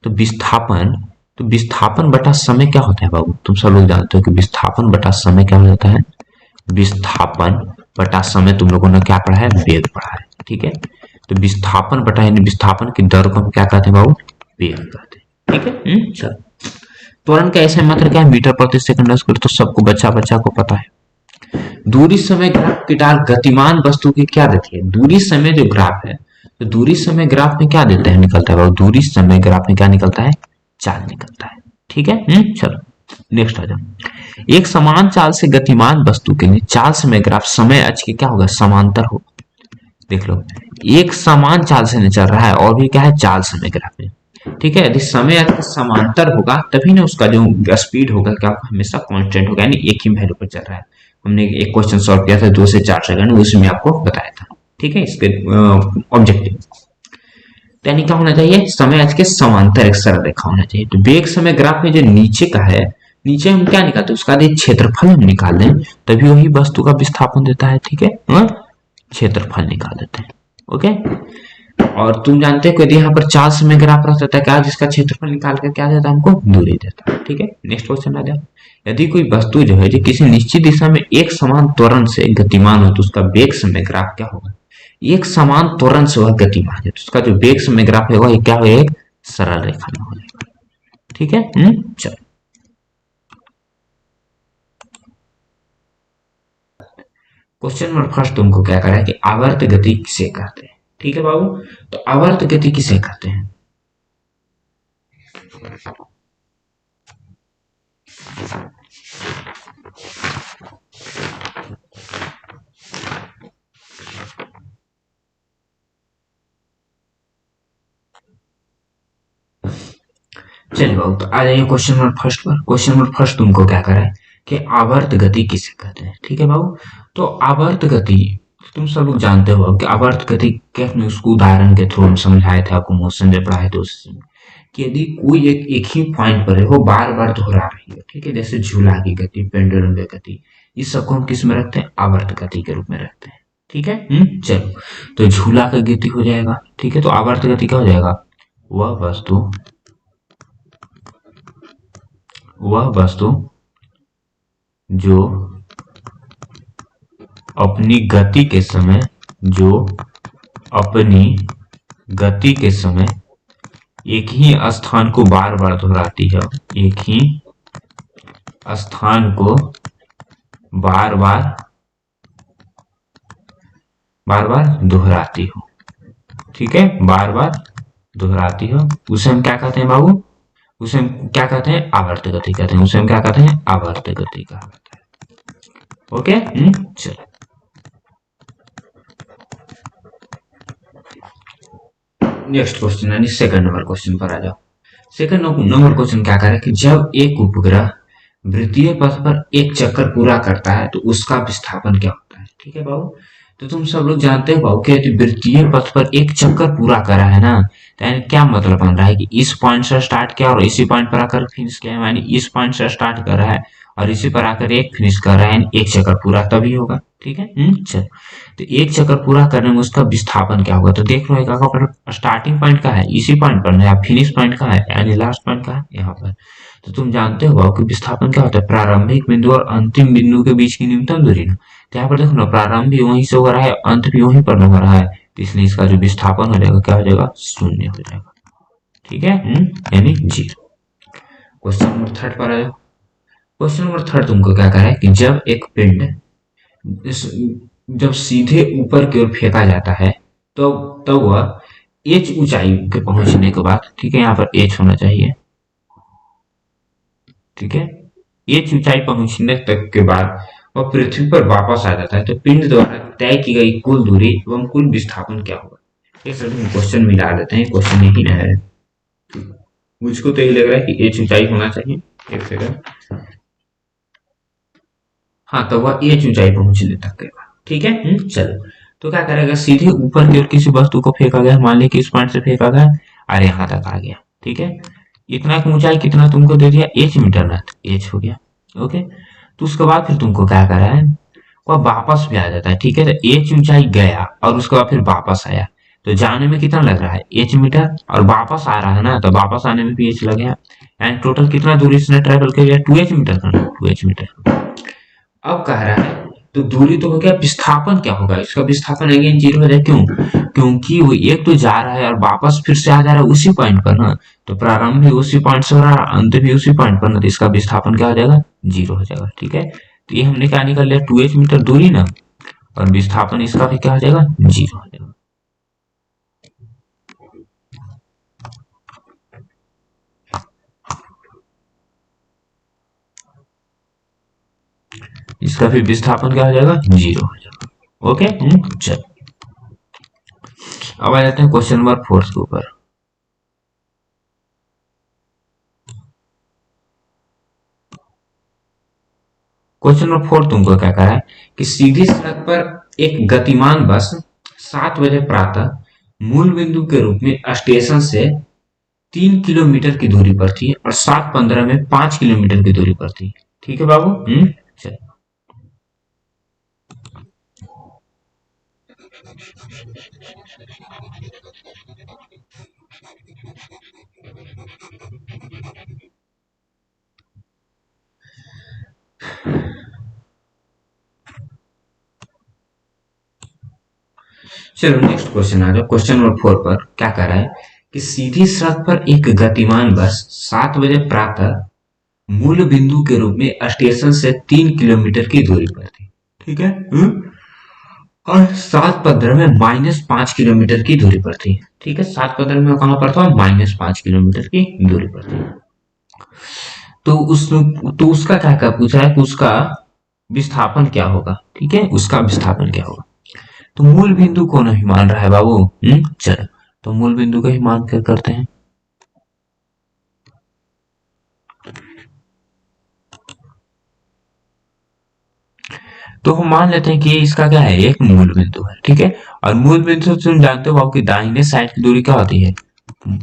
तो विस्थापन, तो विस्थापन बटा समय क्या होता है बाबू, तुम सब लोग जानते हो कि विस्थापन बटा समय क्या हो जाता है, विस्थापन बटा समय तुम लोगों ने क्या पढ़ा है, वेग पढ़ा है। ठीक है, तो विस्थापन बटा यानी विस्थापन की दर को हम क्या कहते हैं बाबू, वेग कहते हैं। ठीक है, चलो, त्वरण का ऐसे मात्रा क्या है, मीटर प्रति सेकंड स्क्वायर, तो सबको बच्चा बच्चा को पता है। दूरी समय ग्राफ की डाल गतिमान वस्तु की क्या देती है, दूरी समय जो ग्राफ है, तो दूरी समय ग्राफ में क्या देता है, निकलता है, दूरी समय ग्राफ में क्या निकलता है, चाल निकलता है। ठीक है, चलो नेक्स्ट आ जाओ। एक समान चाल से गतिमान वस्तु के लिए चाल समय ग्राफ समय अक्ष के क्या होगा, समांतर हो। देख लो, एक समान चाल से नहीं चल रहा है और भी क्या है, चाल समय ग्राफ में। ठीक है, यदि समय अक्ष समांतर होगा तभी ना उसका जो स्पीड होगा क्या हमेशा कांस्टेंट होगा, यानी एक ही वैल्यू पर चल रहा है। हमने एक क्वेश्चन सॉल्व किया था 2 से 4 सेकंड, उसमें आपको बताया था। ठीक है, इसके ऑब्जेक्टिव यानी क्या होना चाहिए, समय अक्ष के समांतर एक सरल रेखा होना चाहिए। तो वेग समय ग्राफ में जो नीचे का है, नीचे हम क्या निकालते हैं, उसका यदि क्षेत्रफल हम निकाल दें तभी वही वस्तु का विस्थापन देता है। ठीक है, क्षेत्रफल निकाल देते हैं। ओके, और तुम जानते हो कि यदि यहाँ पर चाल समय ग्राफ रहता है क्या, जिसका क्षेत्रफल निकाल कर क्या देता है हमको, दूरी देता है। ठीक है, नेक्स्ट क्वेश्चन आ जाए। यदि कोई वस्तु जो है जो किसी निश्चित दिशा में एक समान त्वरण से गतिमान हो तो उसका वेग समय ग्राफ क्या होगा, एक समान त्वरण से वह गतिमान है तो उसका जो वेग समय ग्राफ होगा ये क्या होगा, एक सरल रेखा में हो जाएगा। ठीक है, चलो क्वेश्चन नंबर फर्स्ट तुमको क्या करा है कि आवर्त गति किसे कहते हैं। ठीक है बाबू, तो आवर्त गति किसे कहते हैं, चलिए बाबू, तो आ जाइए क्वेश्चन नंबर फर्स्ट पर। क्वेश्चन नंबर फर्स्ट तुमको क्या करा है कि आवर्त गति किसे कहते हैं। ठीक है बाबू, तो आवर्त गति तुम सब लोग जानते हो कि आवर्त गति कैसे, उसको उदाहरण के थ्रू हम समझाए थे आपको, मोशन जब पढ़ाए थे उससे, कि यदि कोई एक ही पॉइंट पर है वो बार बार दोहरा रही है। ठीक है, जैसे झूला की गति, पेंडुलम की गति, इस सबको हम किस में रखते हैं, आवर्त गति के रूप में रखते हैं। ठीक है, चलो, तो झूला का गति हो जाएगा। ठीक है, तो आवर्त गति क्या हो जाएगा, वह वस्तु जो अपनी गति के समय एक ही स्थान को बार बार दोहराती है, एक ही स्थान को बार बार दोहराती हो। ठीक है, बार बार दोहराती हो, उसे हम क्या कहते हैं बाबू, उसे हम क्या कहते हैं, आवर्त गति कहते हैं, उसे हम क्या कहते हैं, आवर्त गति कहा जाता है। ओके, चलो नेक्स्ट क्वेश्चन यानी सेकंड नंबर क्वेश्चन पर आ जाओ। सेकंड नंबर क्वेश्चन क्या कह रहा है कि जब एक उपग्रह वृत्तीय पथ पर एक चक्कर पूरा करता है तो उसका विस्थापन क्या होता है। ठीक है बाबू, तो तुम सब लोग जानते हो बाबू कि वृत्तीय पथ पर एक चक्कर पूरा करा है ना, तो यानी क्या मतलब बन रहा है कि इस पॉइंट से स्टार्ट किया और इसी पॉइंट पर आकर फिनिश किया, यानी इस पॉइंट से स्टार्ट कर रहा है और इसी पर आकर एक फिनिश कर रहा है, एक चक्कर पूरा तभी होगा। ठीक है, चलो। तो एक चक्कर पूरा करने में उसका विस्थापन क्या होगा, तो देख लो एक स्टार्टिंग पॉइंट का है इसी पॉइंट पर, या फिनिश पॉइंट का है यानी लास्ट पॉइंट का है यहाँ पर। तो तुम जानते हो कि विस्थापन क्या होता है, प्रारंभिक बिंदु और अंतिम बिंदु के बीच की न्यूनतम दूरी ना। तो यहाँ पर देखो ना, प्रारंभ भी वहीं से हो रहा है, अंत भी वहीं पर हो रहा है, तो इसलिए इसका जो विस्थापन हो जाएगा क्या हो जाएगा, शून्य हो जाएगा। ठीक है, यानी जीरो। क्वेश्चन नंबर थर्ड पर आ जाओ। क्वेश्चन नंबर थर्ड तुमको क्या कह रहा है कि जब एक पिंड जब सीधे ऊपर की ओर फेंका जाता है तो तब वह एच ऊंचाई के पहुंचने के बाद, ठीक है, यहाँ पर एच होना चाहिए, ठीक है, एच ऊंचाई पहुंचने तक के बाद वह पृथ्वी पर वापस आ जाता है, तो पिंड द्वारा तय की गई कुल दूरी एवं कुल विस्थापन क्या होगा। ये सभी क्वेश्चन मिला देते हैं, क्वेश्चन यही ना है, मुझको तो यही लग रहा है कि एच ऊंचाई होना चाहिए। एक सेकंड, हाँ, तो वह एच ऊंचाई पहुंचने तक के बाद, ठीक है, चलो। तो क्या करेगा, सीधे ऊपर की ओर किसी वस्तु को फेंका गया, मान लीजिए किस पॉइंट से फेंका गया और यहाँ तक आ गया, ठीक है, इतना की ऊंचाई कितना तुमको दे दिया, एच मीटर ना, एच हो गया, ओके। तो उसके बाद फिर तुमको क्या करा है, वह वापस भी आ जाता है, ठीक है, तो एच ऊंचाई गया और उसके बाद फिर वापस आया, तो जाने में कितना लग रहा है, एच मीटर, और वापस आ रहा है ना, तो वापस आने में भी एच लग गया, एंड टोटल कितना दूरी इसने ट्रेवल किया, 2h मीटर का, 2h मीटर। अब कह रहा है तो दूरी तो हो गया, विस्थापन क्या होगा, इसका विस्थापन अगेन जीरो हो जाए, क्यों, क्योंकि वो एक तो जा रहा है और वापस फिर से आ जा रहा है उसी पॉइंट पर ना, तो प्रारंभ भी उसी पॉइंट से हो रहा है, अंत भी उसी पॉइंट पर ना, तो इसका विस्थापन क्या हो जाएगा, जीरो हो जाएगा। ठीक है, तो ये हमने क्या निकाल लिया, 2h मीटर दूरी ना, और विस्थापन इसका भी क्या हो जाएगा, जीरो हो जाएगा। इसका भी विस्थापन क्या हो जाएगा, जीरो हो जाएगा। ओके, चल अब आ जाते हैं क्वेश्चन नंबर 4 के ऊपर। क्वेश्चन नंबर 4 तुमको क्या कह रहा है कि सीधी सड़क पर एक गतिमान बस 7 बजे प्रातः मूल बिंदु के रूप में स्टेशन से 3 किलोमीटर की दूरी पर थी और 7:15 में 5 किलोमीटर की दूरी पर थी। ठीक है बाबू, चल। चलो नेक्स्ट क्वेश्चन आ जाओ। क्वेश्चन नंबर 4 पर क्या कह रहा है कि सीधी सड़क पर एक गतिमान बस 7 बजे प्रातः मूल बिंदु के रूप में स्टेशन से 3 किलोमीटर की दूरी पर थी। ठीक है, और 7:15 में -5 किलोमीटर की दूरी पर थी। ठीक है, 7:15 में कहां पर था, -5 किलोमीटर की दूरी पर थी। तो उसका क्या क्या पूछा है कि उसका विस्थापन क्या होगा। ठीक है, उसका विस्थापन क्या होगा, तो मूल बिंदु को नहीं मान रहा है बाबू, चलो, तो मूल बिंदु को ही मान कर करते हैं। तो हम मान लेते हैं कि इसका क्या है, एक मूल बिंदु है। ठीक है, और मूल बिंदु से तुम जानते हो कि दाहिने साइड की दूरी क्या होती है,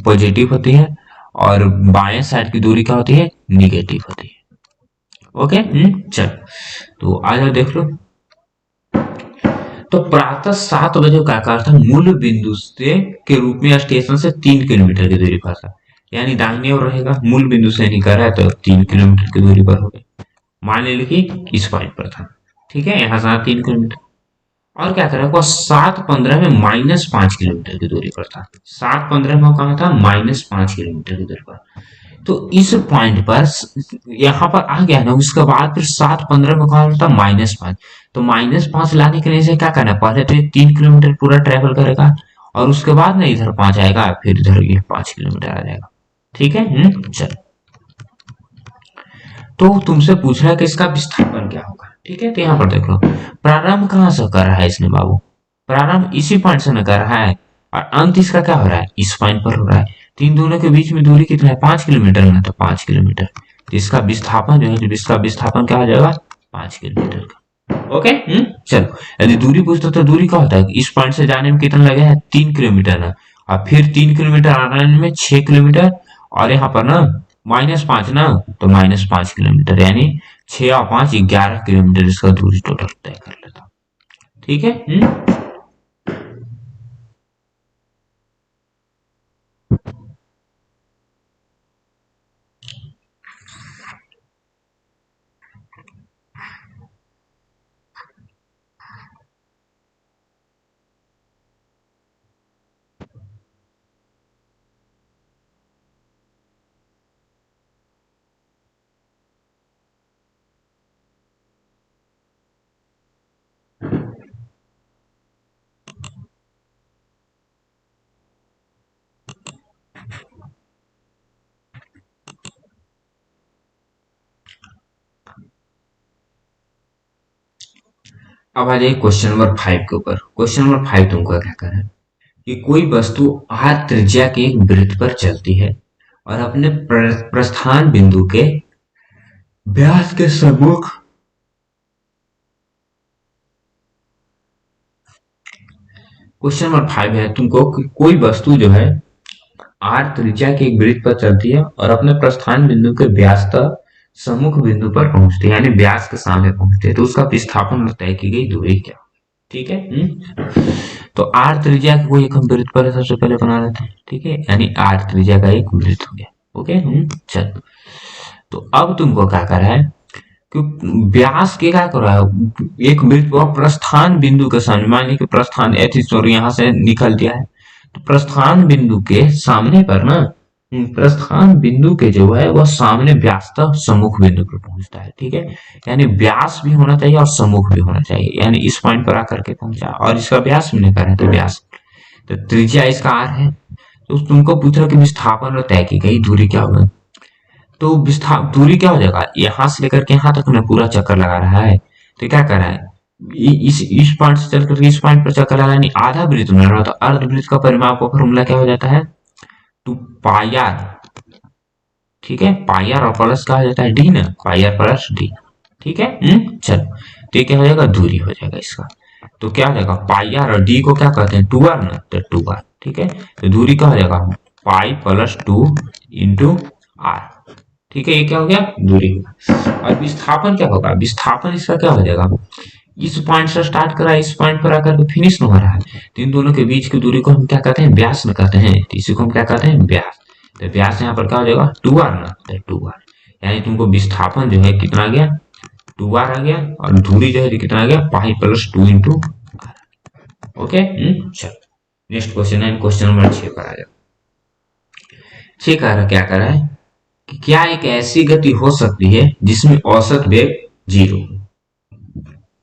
पॉजिटिव होती है, और बाएं साइड की दूरी क्या होती है, निगेटिव होती है। ओके, चल, तो आ जाओ देख लो। तो प्रातः 7 बजे का आकार था, मूल बिंदु से के रूप में स्टेशन से 3 किलोमीटर की दूरी पर था, यानी दाहिने ओर रहेगा, मूल बिंदु से निकल रहा है तो 3 किलोमीटर की दूरी पर हो गई। मान लीजिए कि इस पॉइंट पर था। ठीक है, यहाँ से 3 किलोमीटर, और क्या करें, वो 7:15 में -5 किलोमीटर की दूरी पर था। 7:15 में कहा था, -5 किलोमीटर की दूरी पर। तो इस पॉइंट पर यहाँ पर आ गया ना, उसके बाद फिर 7:15 में कहा था -5, तो -5 लाने के लिए इसे क्या करना है, पहले तो ये 3 किलोमीटर पूरा ट्रेवल करेगा, और उसके बाद ना इधर 5 आएगा, फिर इधर ये 5 किलोमीटर आ जाएगा। ठीक है, चलो, तो तुमसे पूछ रहा है कि इसका विस्थापन क्या होगा। ठीक है, तो यहाँ पर देख लो, प्रारंभ कहाँ से कर रहा है इसने बाबू, प्रारंभ इसी पॉइंट से न कर रहा है, और अंत इसका क्या हो रहा है, इस पॉइंट पर हो रहा है। तीन दोनों के बीच में दूरी कितना है, 5 किलोमीटर में, तो 5 किलोमीटर, तो इसका विस्थापन जो है, इसका विस्थापन क्या हो जाएगा, 5 किलोमीटर का। ओके, चलो, यदि दूरी पूछते तो दूरी क्या होता है, इस पॉइंट से जाने में कितना लगे है, 3 किलोमीटर ना, और फिर 3 किलोमीटर आने में 6 किलोमीटर, और यहाँ पर ना -5 ना, तो -5 किलोमीटर, यानी 6 और 5 11 किलोमीटर इसका दूरी टोटल तय कर लेता। ठीक है। अब आ जाइए क्वेश्चन नंबर 5 के ऊपर। क्वेश्चन नंबर 5 तुमको क्या करना है कि कोई वस्तु r त्रिज्या के एक वृत्त पर चलती है और अपने प्रस्थान बिंदु के व्यास के सम्मुख क्वेश्चन नंबर 5 है तुमको कोई वस्तु जो है r त्रिज्या के एक वृत्त पर चलती है और अपने प्रस्थान बिंदु के व्यास तक सम्मुख बिंदु पर पहुंचती है, यानी व्यास के सामने पहुंचती है, तो उसका विस्थापन और तय की गई दूरी क्या। ठीक है। तो r त्रिज्या का कोई एक हम वृत्त पर सबसे पहले बना लेते हैं। ठीक है, यानी r त्रिज्या का एक वृत्त हो गया। ओके। चल, तो अब तुमको क्या करना है कि व्यास के क्या कर रहा है, एक वृत्त पर प्रस्थान बिंदु के सामने, मान लीजिए प्रस्थान और यहां से निकल दिया है, तो प्रस्थान बिंदु के सामने पर ना, प्रस्थान बिंदु के जो है वह सामने व्यास तक सम्मुख बिंदु पर पहुंचता है। ठीक है, यानी व्यास भी होना चाहिए और सम्मुख भी होना चाहिए, यानी इस पॉइंट पर आकर के पहुंचा और इसका व्यास भी निकाला है, तो व्यास, तो त्रिज्या इसका r है। तो तुमको पूछ रहा कि विस्थापन और तय की गई दूरी क्या होगा, तो दूरी क्या हो जाएगा, यहां से लेकर के यहां तक में पूरा चक्कर लगा रहा है, तो क्या कर रहा है, इस पॉइंट से चल करके इस पॉइंट पर चक्कर लगा, यानी आधा वृत्त बना रहा, तो अर्धवृत्त का परिमाप का फॉर्मूला क्या हो जाता है, 2 पाई आर। ठीक है, पाई आर और प्लस का हो जाता है डी ना, पाई आर प्लस डी। ठीक है। चलो, तो ये क्या हो जाएगा, दूरी हो जाएगा इसका। तो क्या हो जाएगा, पाई आर और डी को क्या कहते हैं, 2r ना, तो 2r। ठीक है, तो दूरी क्या हो जाएगा, पाई प्लस 2 इंटू आर। ठीक है, ये क्या हो गया, दूरी। और विस्थापन क्या होगा, विस्थापन इसका क्या हो जाएगा, इस पॉइंट से स्टार्ट करा, इस पॉइंट पर आकर के फिनिश हो रहा है, तो इन दोनों के बीच की दूरी को हम क्या कहते हैं, व्यास में कहते हैं, तो इसी को हम क्या कहते हैं, व्यास। तो व्यास यहाँ पर क्या हो जाएगा, 2r ना, तो 2r, यानी तुमको विस्थापन जो है कितना आ गया, 2r आ गया, और दूरी जो है कितना आ गया, pi plus 2 into R. Okay. चलो, नेक्स्ट क्वेश्चन है, क्वेश्चन नंबर 6 पर आ जाओ। 6 क्या कर रहा है कि क्या एक ऐसी गति हो सकती है जिसमें औसत वेग 0।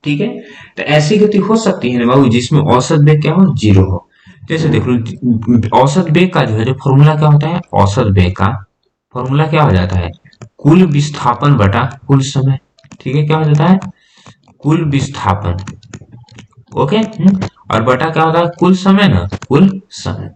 ठीक है, तो ऐसी गति हो सकती है ना बाबू जिसमें औसत वेग क्या हो, 0 हो। जैसे देख लो, औसत वेग का जो है जो फॉर्मूला क्या होता है, औसत वेग का फॉर्मूला क्या हो जाता है, कुल विस्थापन बटा कुल समय। ठीक है, क्या हो जाता है, कुल विस्थापन। ओके। और बटा क्या होता है, कुल समय ना, कुल समय।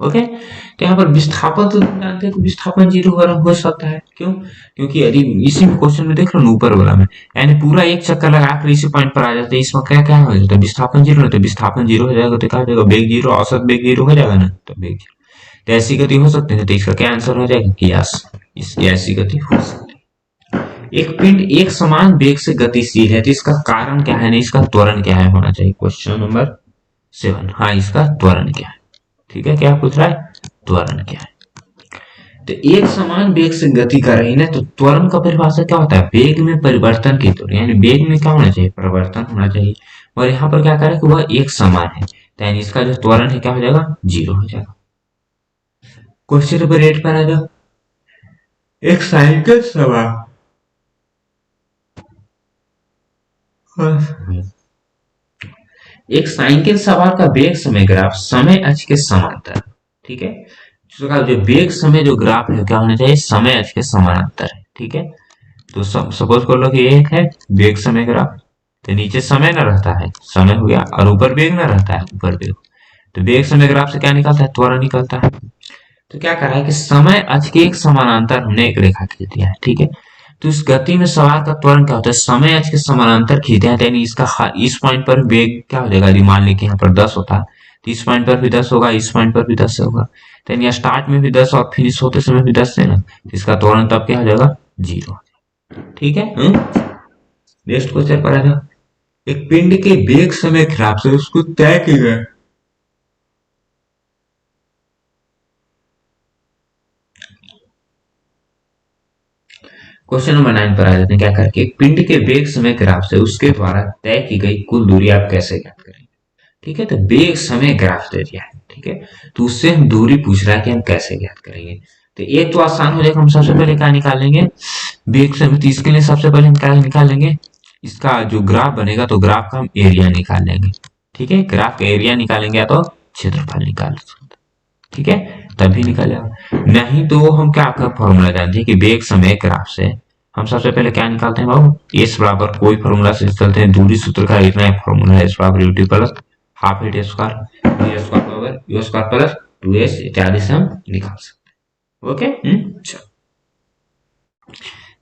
ओके, तो यहाँ पर विस्थापन तो जानते हैं कि विस्थापन 0 हो सकता है, क्यों, क्योंकि यदि इसी क्वेश्चन में देख लो ऊपर वाला में, यानी पूरा एक चक्कर लगा कर इसी पॉइंट पर आ जाते हैं, इसमें क्या क्या हो जाता है, विस्थापन 0, तो विस्थापन 0 हो जाएगा, तो क्या हो जाएगा, वेग 0, औसत वेग 0 हो जाएगा ना, तो वेग 0। तो ऐसी गति हो सकती है, तो इसका क्या आंसर हो जाएगा, कियास, इसकी ऐसी गति हो सकती है। एक पिंड एक समान वेग से गतिशील है, तो इसका कारण क्या है, नहीं इसका त्वरण क्या है होना चाहिए, क्वेश्चन नंबर 7। हाँ, इसका त्वरण क्या है। ठीक है, क्या पूछ रहा है, त्वरण क्या है। तो एक समान वेग से गति कर रही है, तो त्वरण का परिभाषा क्या होता है, वेग में परिवर्तन की दूरी, यानी वेग में क्या होना चाहिए, परिवर्तन होना चाहिए। और यहाँ पर क्या करे कि वह एक समान है, तो यानी इसका जो त्वरण है क्या हो जाएगा, 0 हो जाएगा। क्वेश्चन नंबर 8 पर आ जाओ। एक साइकिल सवार एक साइकिल सवार का वेग समय ग्राफ समय अक्ष के समांतर। ठीक है, जो वेग समय जो ग्राफ है क्या होना चाहिए, समय अक्ष के समानांतर है। ठीक है, तो सपोज कर लो कि एक है वेग समय ग्राफ, तो नीचे समय न रहता है, समय हो गया, और ऊपर वेग न रहता है, ऊपर वेग, तो वेग समय ग्राफ से क्या निकलता है, त्वरण निकलता है। तो क्या कर रहा है कि समय अक्ष के एक समानांतर हमने एक रेखा खींच दिया है। ठीक है, तो इस गति में सवार का त्वरण क्या होता है, समय अक्ष के समानांतर खींचते हैं, यानी इसका इस पॉइंट पर वेग क्या हो जाएगा, यदि मान लें कि यहाँ पर 10 होता है, तो इस पॉइंट पर भी 10 होगा, इस पॉइंट पर भी 10 होगा, तो यानी स्टार्ट में भी 10 और फिनिश होते समय भी 10 है ना, तो इसका त्वरण तब क्या हो जाएगा, 0। ठीक है। नेक्स्ट क्वेश्चन पर आ जाओ। एक पिंड के वेग समय ग्राफ से उसको तय किया गया। क्वेश्चन नंबर 9 पर आ जाते हैं। क्या करके एक पिंड के वेग समय ग्राफ से उसके द्वारा तय की गई कुल दूरी आप कैसे ज्ञात करेंगे? ठीक है, तो वेग समय ग्राफ दे दिया है। ठीक है, तो उससे हम दूरी पूछ रहा है कि हम कैसे ज्ञात करेंगे। तो एक तो आसान हो जाएगा, हम सबसे पहले क्या निकालेंगे, वेग समय। तो इसके लिए सबसे पहले हम क्या निकालेंगे, इसका जो ग्राफ बनेगा तो ग्राफ का हम एरिया निकाल लेंगे। ठीक है, ग्राफ का एरिया निकालेंगे या तो क्षेत्रफल निकाल सकते, ठीक है, तभी निकालेगा। नहीं तो हम क्या का फॉर्मूला जानते हैं कि वेग समय ग्राफ से हम सबसे पहले क्या निकालते हैं बाबू, एस बराबर कोई फॉर्मूला से चलते हैं, दूरी सूत्र का इतना एक फॉर्मूला है, एस बराबर UT plus half at square D square बराबर यू स्क्वायर प्लस 2s इत्यादि से हम निकाल सकते हैं। ओके,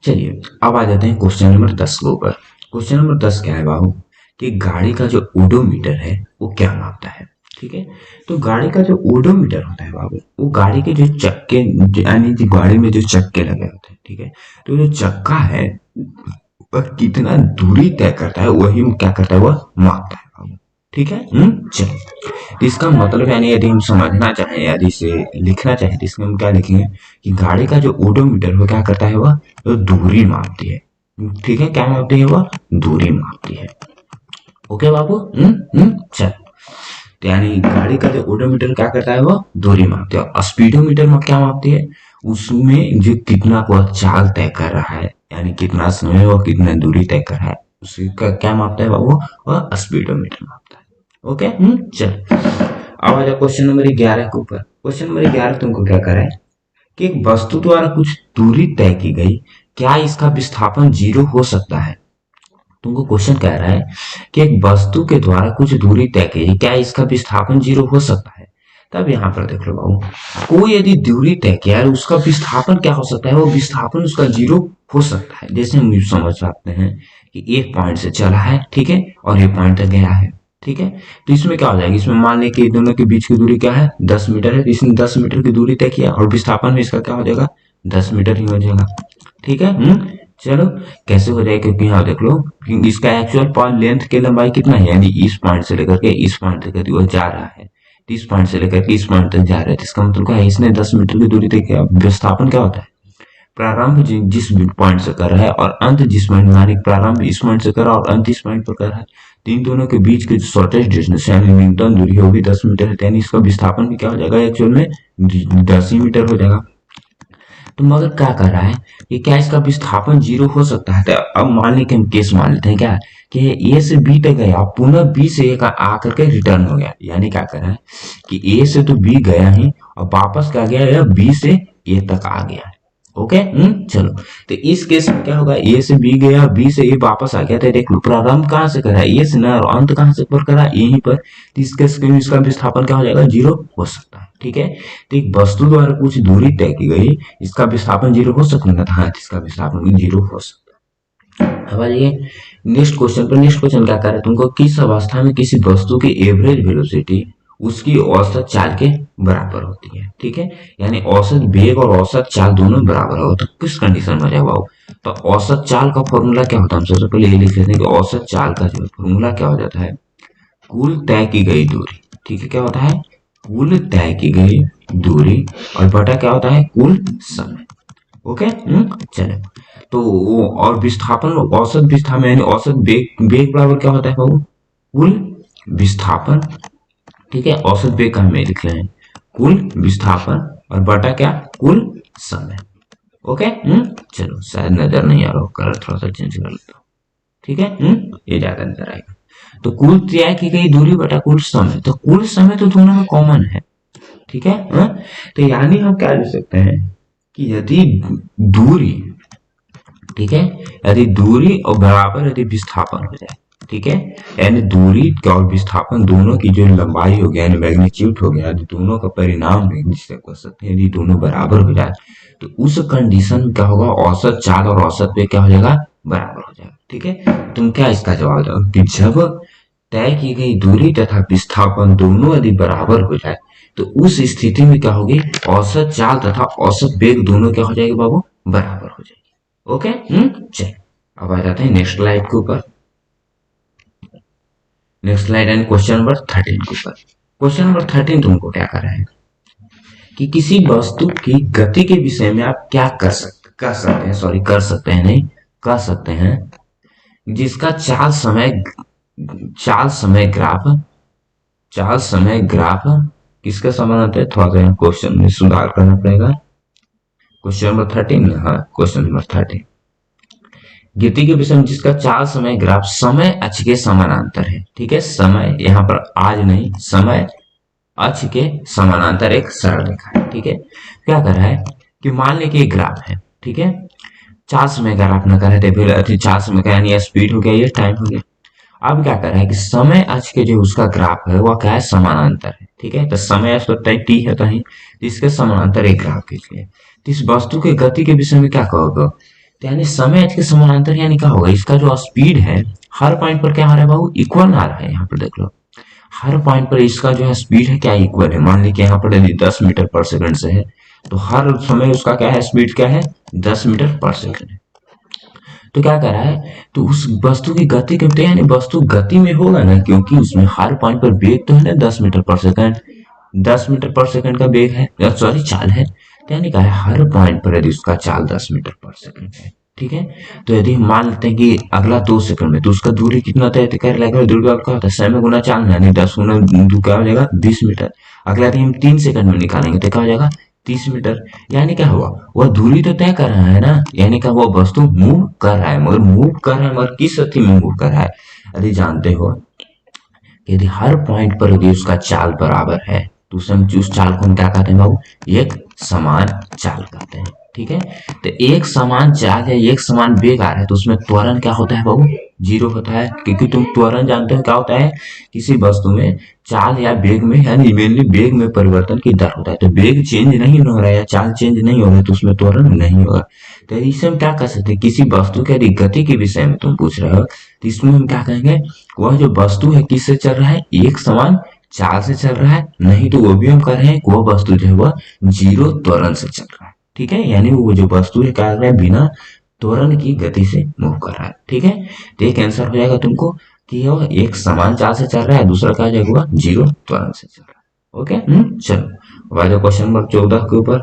चलिए अब आ जाते हैं क्वेश्चन नंबर 10 के ऊपर। क्वेश्चन नंबर 10 क्या है बाबू, कि गाड़ी का जो ओडोमीटर है वो क्या मापता है। ठीक है, तो गाड़ी का जो ओडोमीटर होता है बाबू, वो गाड़ी के जो चक्के, यानी कि गाड़ी में जो चक्के लगे होते हैं, ठीक है, तो जो चक्का है वह कितना दूरी तय करता है वही क्या करता है, वह मापता है बाबू। ठीक है, चलो, तो इसका मतलब यानी यदि हम समझना चाहें, यदि इसे लिखना चाहें, तो इसमें हम क्या लिखेंगे कि गाड़ी का जो ओडोमीटर वो क्या करता है, वह दूरी मापती है। ठीक है, क्या मापती है, वह दूरी मापती है। ओके बाबू, चल, तो यानी गाड़ी का जो ओडोमीटर क्या करता है, वह दूरी मापती है। और स्पीडोमीटर में क्या मापती है, उसमें जो कितना वह चाल तय कर रहा है, यानी कितना समय वह कितना दूरी तय कर रहा है, उसका क्या मापता है बाबू, वह स्पीडोमीटर मापता है। ओके, चल, अब आ जाओ क्वेश्चन नंबर 11 के ऊपर। क्वेश्चन नंबर 11 तुमको क्या करा है कि एक वस्तु द्वारा कुछ दूरी तय की गई, क्या इसका विस्थापन 0 हो सकता है। तुमको क्वेश्चन कह रहा है कि एक वस्तु के द्वारा कुछ दूरी तय की गई, क्या इसका विस्थापन 0 हो सकता है। तब यहाँ पर देख लो बाबू, कोई यदि दूरी तय किया है उसका विस्थापन क्या हो सकता है, वो विस्थापन उसका 0 हो सकता है। जैसे हम समझ सकते हैं कि एक पॉइंट से चला है, ठीक है, और ये पॉइंट तक गया है। ठीक है, तो इसमें क्या हो जाएगा, इसमें मान लें कि दोनों के बीच की दूरी क्या है, 10 मीटर है, तो इसने 10 मीटर की दूरी तय किया और विस्थापन भी इसका क्या हो जाएगा, 10 मीटर ही हो जाएगा। ठीक है, चलो, कैसे हो जाएगा, क्योंकि यहाँ देख लो कि इसका एक्चुअल पॉइंट लेंथ की लंबाई कितना है, यानी इस पॉइंट से लेकर के इस पॉइंट तक वो जा रहा है, इस पॉइंट से लेकर के इस पॉइंट तक जा रहा है। तो इसका मतलब क्या है, इसने 10 मीटर की दूरी तय किया। विस्थापन क्या होता है, प्रारंभ जिस पॉइंट से कर रहा है और अंत जिस पॉइंट, यानी प्रारंभ इस पॉइंट से कर रहा है और अंत इस पॉइंट पर कर रहा है, तो इन दोनों के बीच की जो शॉर्टेस्ट डिस्टेंस यानी न्यूनतम दूरी होगी 10 मीटर है, यानी इसका विस्थापन भी क्या हो जाएगा, एक्चुअल में 10 ही मीटर हो जाएगा। तो मगर क्या कर रहा है कि क्या इसका विस्थापन 0 हो सकता है। तो अब मान लें कि हम केस मान लेते हैं क्या कि ए से बी तक गया, पुनः बी से ए का आकर के रिटर्न हो गया, यानी क्या कर रहा है कि ए से तो बी गया ही और वापस क्या गया, या बी से ए तक आ गया। ओके, चलो, तो इस केस में क्या होगा, ए से बी गया, बी से ए वापस आ गया। तो देख लो प्रारंभ कहाँ से करा, ए से ना, और अंत कहाँ से पर करा, यहीं पर। तो इस केस में इसका विस्थापन क्या हो जाएगा, 0 हो सकता है। ठीक है, तो एक वस्तु द्वारा कुछ दूरी तय की गई, इसका विस्थापन 0 हो सकता है, हाँ, इसका विस्थापन भी 0 हो सकता है। अब आइए नेक्स्ट क्वेश्चन पर। नेक्स्ट क्वेश्चन क्या कर रहा है तुमको, किस अवस्था में किसी वस्तु की एवरेज वेलोसिटी उसकी औसत चाल के बराबर होती है। ठीक है, यानी औसत वेग और औसत चाल दोनों बराबर हो, तो किस कंडीशन में जाएगा, तो औसत चाल का फॉर्मूला क्या होता है, हम सबसे पहले ये लिख लेते हैं कि औसत चाल का जो फॉर्मूला क्या हो जाता है, कुल तय की गई दूरी। ठीक है, क्या होता है, कुल तय की गई दूरी और बटा क्या होता है, कुल समय। ओके, चलो, तो वो और विस्थापन, औसत विस्थापन यानी औसत वेग, वेग बराबर क्या होता है बाबू, कुल विस्थापन। ठीक है, औसत वेग का हमें लिख रहे हैं कुल विस्थापन और बटा क्या, कुल समय। ओके, चलो, शायद नजर नहीं आ रहा, कलर थोड़ा सा चेंज कर लेता हूँ। ठीक है, ये ज्यादा नजर आएगा। तो कुल तय की गई दूरी बटा कुल समय, तो कुल समय तो दोनों में कॉमन है। ठीक है, तो यानी हम क्या लिख सकते हैं कि यदि दूरी, ठीक है, यदि दूरी और बराबर यदि विस्थापन हो जाए, ठीक है, यानी दूरी और विस्थापन दोनों की जो लंबाई हो गया, यानी मैग्नीट्यूड हो गया, यदि दोनों का परिणाम जिसे कह सकते हैं, यदि दोनों बराबर हो जाए, तो उस कंडीशन में क्या होगा, औसत चाल और औसत पे क्या हो जाएगा, बराबर हो जाएगा। ठीक है, तुम क्या इसका जवाब दो कि जब तय की गई दूरी तथा विस्थापन दोनों यदि बराबर हो जाए, तो उस स्थिति में क्या होगी, औसत चाल तथा औसत वेग दोनों क्या हो जाएगी बाबू, बराबर हो जाएगी। ओके। चल अब आ जाते हैं नेक्स्ट स्लाइड के ऊपर। Next slide and question number 13 के ऊपर। क्वेश्चन नंबर 13 तुमको क्या कर रहा है कि किसी वस्तु की गति के विषय में आप क्या कर सकते हैं नहीं कर सकते हैं जिसका चाल समय ग्राफ किसके समानांतर है। थोड़ा सा क्वेश्चन में सुधार करना पड़ेगा। क्वेश्चन नंबर 13, हाँ क्वेश्चन नंबर 13, गति के विषय में जिसका चाल समय ग्राफ समय अक्ष के समानांतर है। ठीक है, समय यहाँ पर आज नहीं, समय अक्ष के समानांतर एक सरल रेखा है। ठीक है, क्या कर रहा है कि मान लें कि एक ग्राफ है। ठीक है, चाल समय ग्राफ न करे तो फिर चाल समय का यानी स्पीड हो गया, ये टाइम हो गया। अब क्या कर रहा है कि समय अक्ष के जो उसका ग्राफ है वह क्या है, समानांतर है। ठीक है, तो समय अक्ष तो टी है कहीं, इसके समानांतर एक ग्राफ खींचिए। तो इस वस्तु के गति के विषय में क्या कहोगे, तो यानी समय अक्ष के समानांतर यानी क्या होगा, इसका जो स्पीड है हर पॉइंट पर क्या आ रहा है बाबू, इक्वल आ रहा है। यहाँ पर देख लो हर पॉइंट पर इसका जो है स्पीड है क्या, इक्वल है। मान लीजिए यहाँ पर यदि 10 मीटर पर सेकंड से है तो हर समय उसका क्या है, स्पीड क्या है, 10 मीटर पर सेकंड है। तो क्या कर रहा है, तो उस वस्तु की गति के यानी वस्तु गति में होगा ना, क्योंकि उसमें हर पॉइंट पर वेग तो है ना 10 मीटर पर सेकंड, 10 मीटर पर सेकंड का वेग है, सॉरी चाल है। तो यानी क्या है, हर पॉइंट पर यदि उसका चाल 10 मीटर पर सेकंड है। ठीक है, तो यदि हम मान लेते हैं कि अगला 2 सेकंड में, तो उसका दूरी कितना तय कर लेगा, दूरी का क्या होता है, समय गुना चाल, यानी 10 गुना क्या हो जाएगा, 20 मीटर। अगला यदि हम 3 सेकंड में निकालेंगे तो क्या हो जाएगा, 30 मीटर। यानी क्या हुआ, वह दूरी तो तय कर रहा है ना, यानी क्या वह वस्तु मूव कर रहा है, मगर किस गति में मूव कर रहा है। यदि जानते हो कि यदि हर पॉइंट पर यदि उसका चाल बराबर है तो उस चाल को हम क्या कहते हैं बाबू, एक समान चाल कहते हैं। ठीक है, तो एक समान चाल या एक समान वेग आ रहा है तो उसमें त्वरण क्या होता है बाबू, जीरो होता है। क्योंकि तुम त्वरण जानते हो क्या होता है, किसी वस्तु में चाल या वेग में, यानी मेनली वेग में परिवर्तन की दर होता है। तो वेग चेंज नहीं हो रहा है या चाल चेंज नहीं हो रहा है तो उसमें त्वरण नहीं होगा। तो इसे हम क्या कर सकते हैं, किसी वस्तु के यदि गति के विषय में तुम पूछ रहे हो तो इसमें हम क्या कहेंगे, वह जो वस्तु है किससे चल रहा है, एक समान चाल से चल रहा है, नहीं तो वो भी हम कर रहे हैं वह वस्तु जो है वह जीरो त्वरण से चल रहा है। ठीक है, यानी वो जो वस्तु है क्या कर रहा है, बिना त्वरण की गति से मूव कर रहा है। ठीक है, तो एक आंसर हो जाएगा तुमको कि वह एक समान चाल से चल रहा है, दूसरा क्या जाएगा, जीरो त्वरण से चल रहा है। ओके, चलो अब आ जाओ क्वेश्चन नंबर 14 के ऊपर।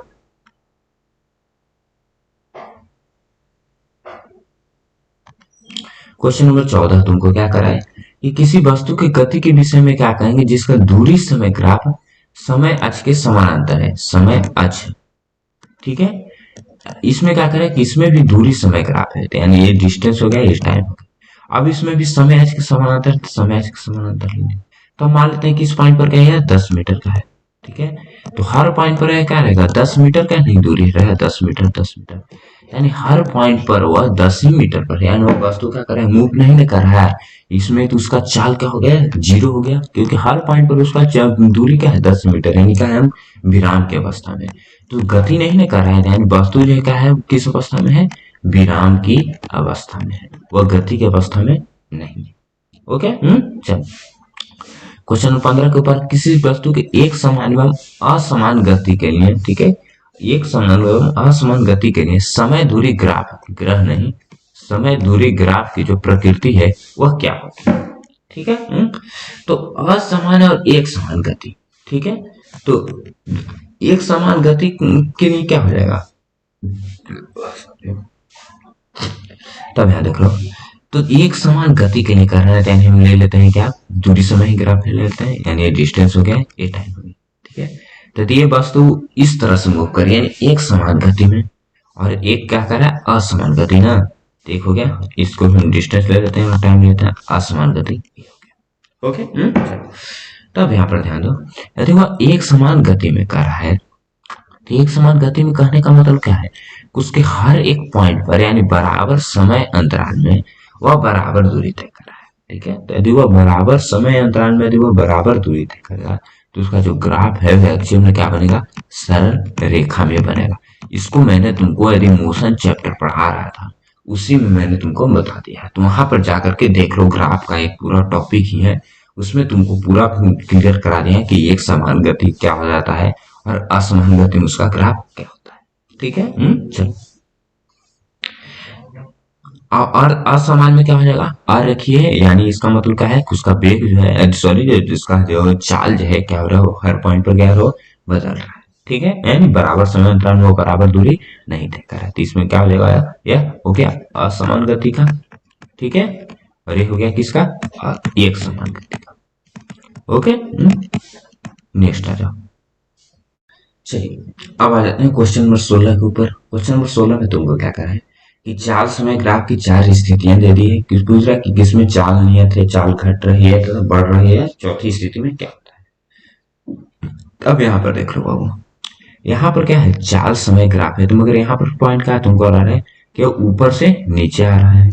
क्वेश्चन नंबर 14 तुमको क्या करा है कि किसी वस्तु की गति के विषय में क्या कहेंगे जिसका दूरी समय ग्राफ समय अक्ष के समानांतर है, समय अक्ष। ठीक है, इसमें क्या करें कि इसमें भी दूरी समय ग्राफ है, तो यानी ये डिस्टेंस हो गया, ये टाइम हो गया। अब इसमें भी समय अक्ष के समानांतर, समय अक्ष के समानांतर लेंगे तो हम मान लेते हैं कि इस पॉइंट पर क्या है, 10 मीटर का है। ठीक है, तो हर पॉइंट पर क्या रहेगा, 10 मीटर का नहीं दूरी रहेगा, 10 मीटर 10 मीटर, यानी हर पॉइंट पर वह 10 ही मीटर पर, यानी वो वस्तु क्या कर रहा है, मूव नहीं कर रहा है। इसमें तो उसका चाल क्या हो गया, जीरो हो गया, क्योंकि हर पॉइंट पर उसका दूरी क्या है, 10 मीटर, यानी क्या है, हम विराम की अवस्था में। तो गति नहीं ना कर रहा है, यानी वस्तु जो क्या है, किस अवस्था में है, विराम की अवस्था में है, वह गति की अवस्था में नहीं है। ओके, चल क्वेश्चन नंबर 15 के ऊपर, किसी वस्तु के एक समान एवं असमान गति के लिए, ठीक है, एक समान एवं असमान गति के लिए समय दूरी ग्राफ, ग्रह नहीं, समय दूरी ग्राफ की जो प्रकृति है वह क्या होती है। ठीक है, तो असमान और एक समान गति। ठीक है, तो एक समान गति के लिए क्या हो जाएगा, तब यहां देख लो, तो एक समान गति के लिए कर रहे हैं, यानी हम ले लेते हैं क्या, दूरी समय ही ग्राफ ले लेते हैं, यानी ये डिस्टेंस हो गया, ये टाइम हो गया। ठीक है, तो ये वस्तु इस तरह से मूव कर रही है, यानी एक समान गति में, और एक क्या कर रहा है, असमान गति ना। ठीक हो गया, इसको हम डिस्टेंस ले लेते हैं और टाइम लेते हैं, असमान गति। ओके, तब यहाँ पर ध्यान दो, यदि वह एक समान गति में कर रहा है, तो एक समान गति में कहने का मतलब क्या है, उसके हर एक पॉइंट पर यानी बराबर समय अंतराल में वह बराबर दूरी तय कर रहा है। ठीक है, तो यदि वह बराबर समय अंतराल में यदि वह बराबर दूरी तय करेगा तो उसका जो ग्राफ है वह एक्चुअल में क्या बनेगा, सरल रेखा में बनेगा। इसको मैंने तुमको यदि मोशन चैप्टर पढ़ा रहा था उसी में मैंने तुमको बता दिया है, तो वहां पर जाकर के देख लो, ग्राफ का एक पूरा टॉपिक ही है, उसमें तुमको पूरा क्लियर करा दिया है कि एक समान गति क्या हो जाता है और असमान गति में उसका ग्राफ क्या होता है। ठीक है, चलो और असमान में क्या हो जाएगा, रखिए, यानी इसका मतलब क्या है कि उसका वेग जो है, सॉरी, इसका जो चाल जो है क्या हो रहा है, वो हर पॉइंट पर क्या हो रहा है, बदल रहा है। ठीक है, यानी बराबर समय अंतराल में वो बराबर दूरी नहीं तय कर रहा है, तो इसमें क्या हो जाएगा, यह हो गया असमान गति का। ठीक है, और ये हो गया किसका, एक समान गति का। ओके, नेक्स्ट आ जाओ। चलिए अब आ जाते हैं क्वेश्चन नंबर 16 के ऊपर। क्वेश्चन नंबर 16 में तुमको क्या करना है कि चाल समय ग्राफ की चार स्थितियां दे दी है, किस पूछ रहा है कि किसमें चाल नियत है, चाल घट रही है तो बढ़ रही है, चौथी स्थिति में क्या होता है। अब यहाँ पर देख लो बाबू, यहाँ पर क्या है, चाल समय ग्राफ है, तो मगर यहाँ पर पॉइंट क्या है तुमको आ रहा है कि ऊपर से नीचे आ रहा है।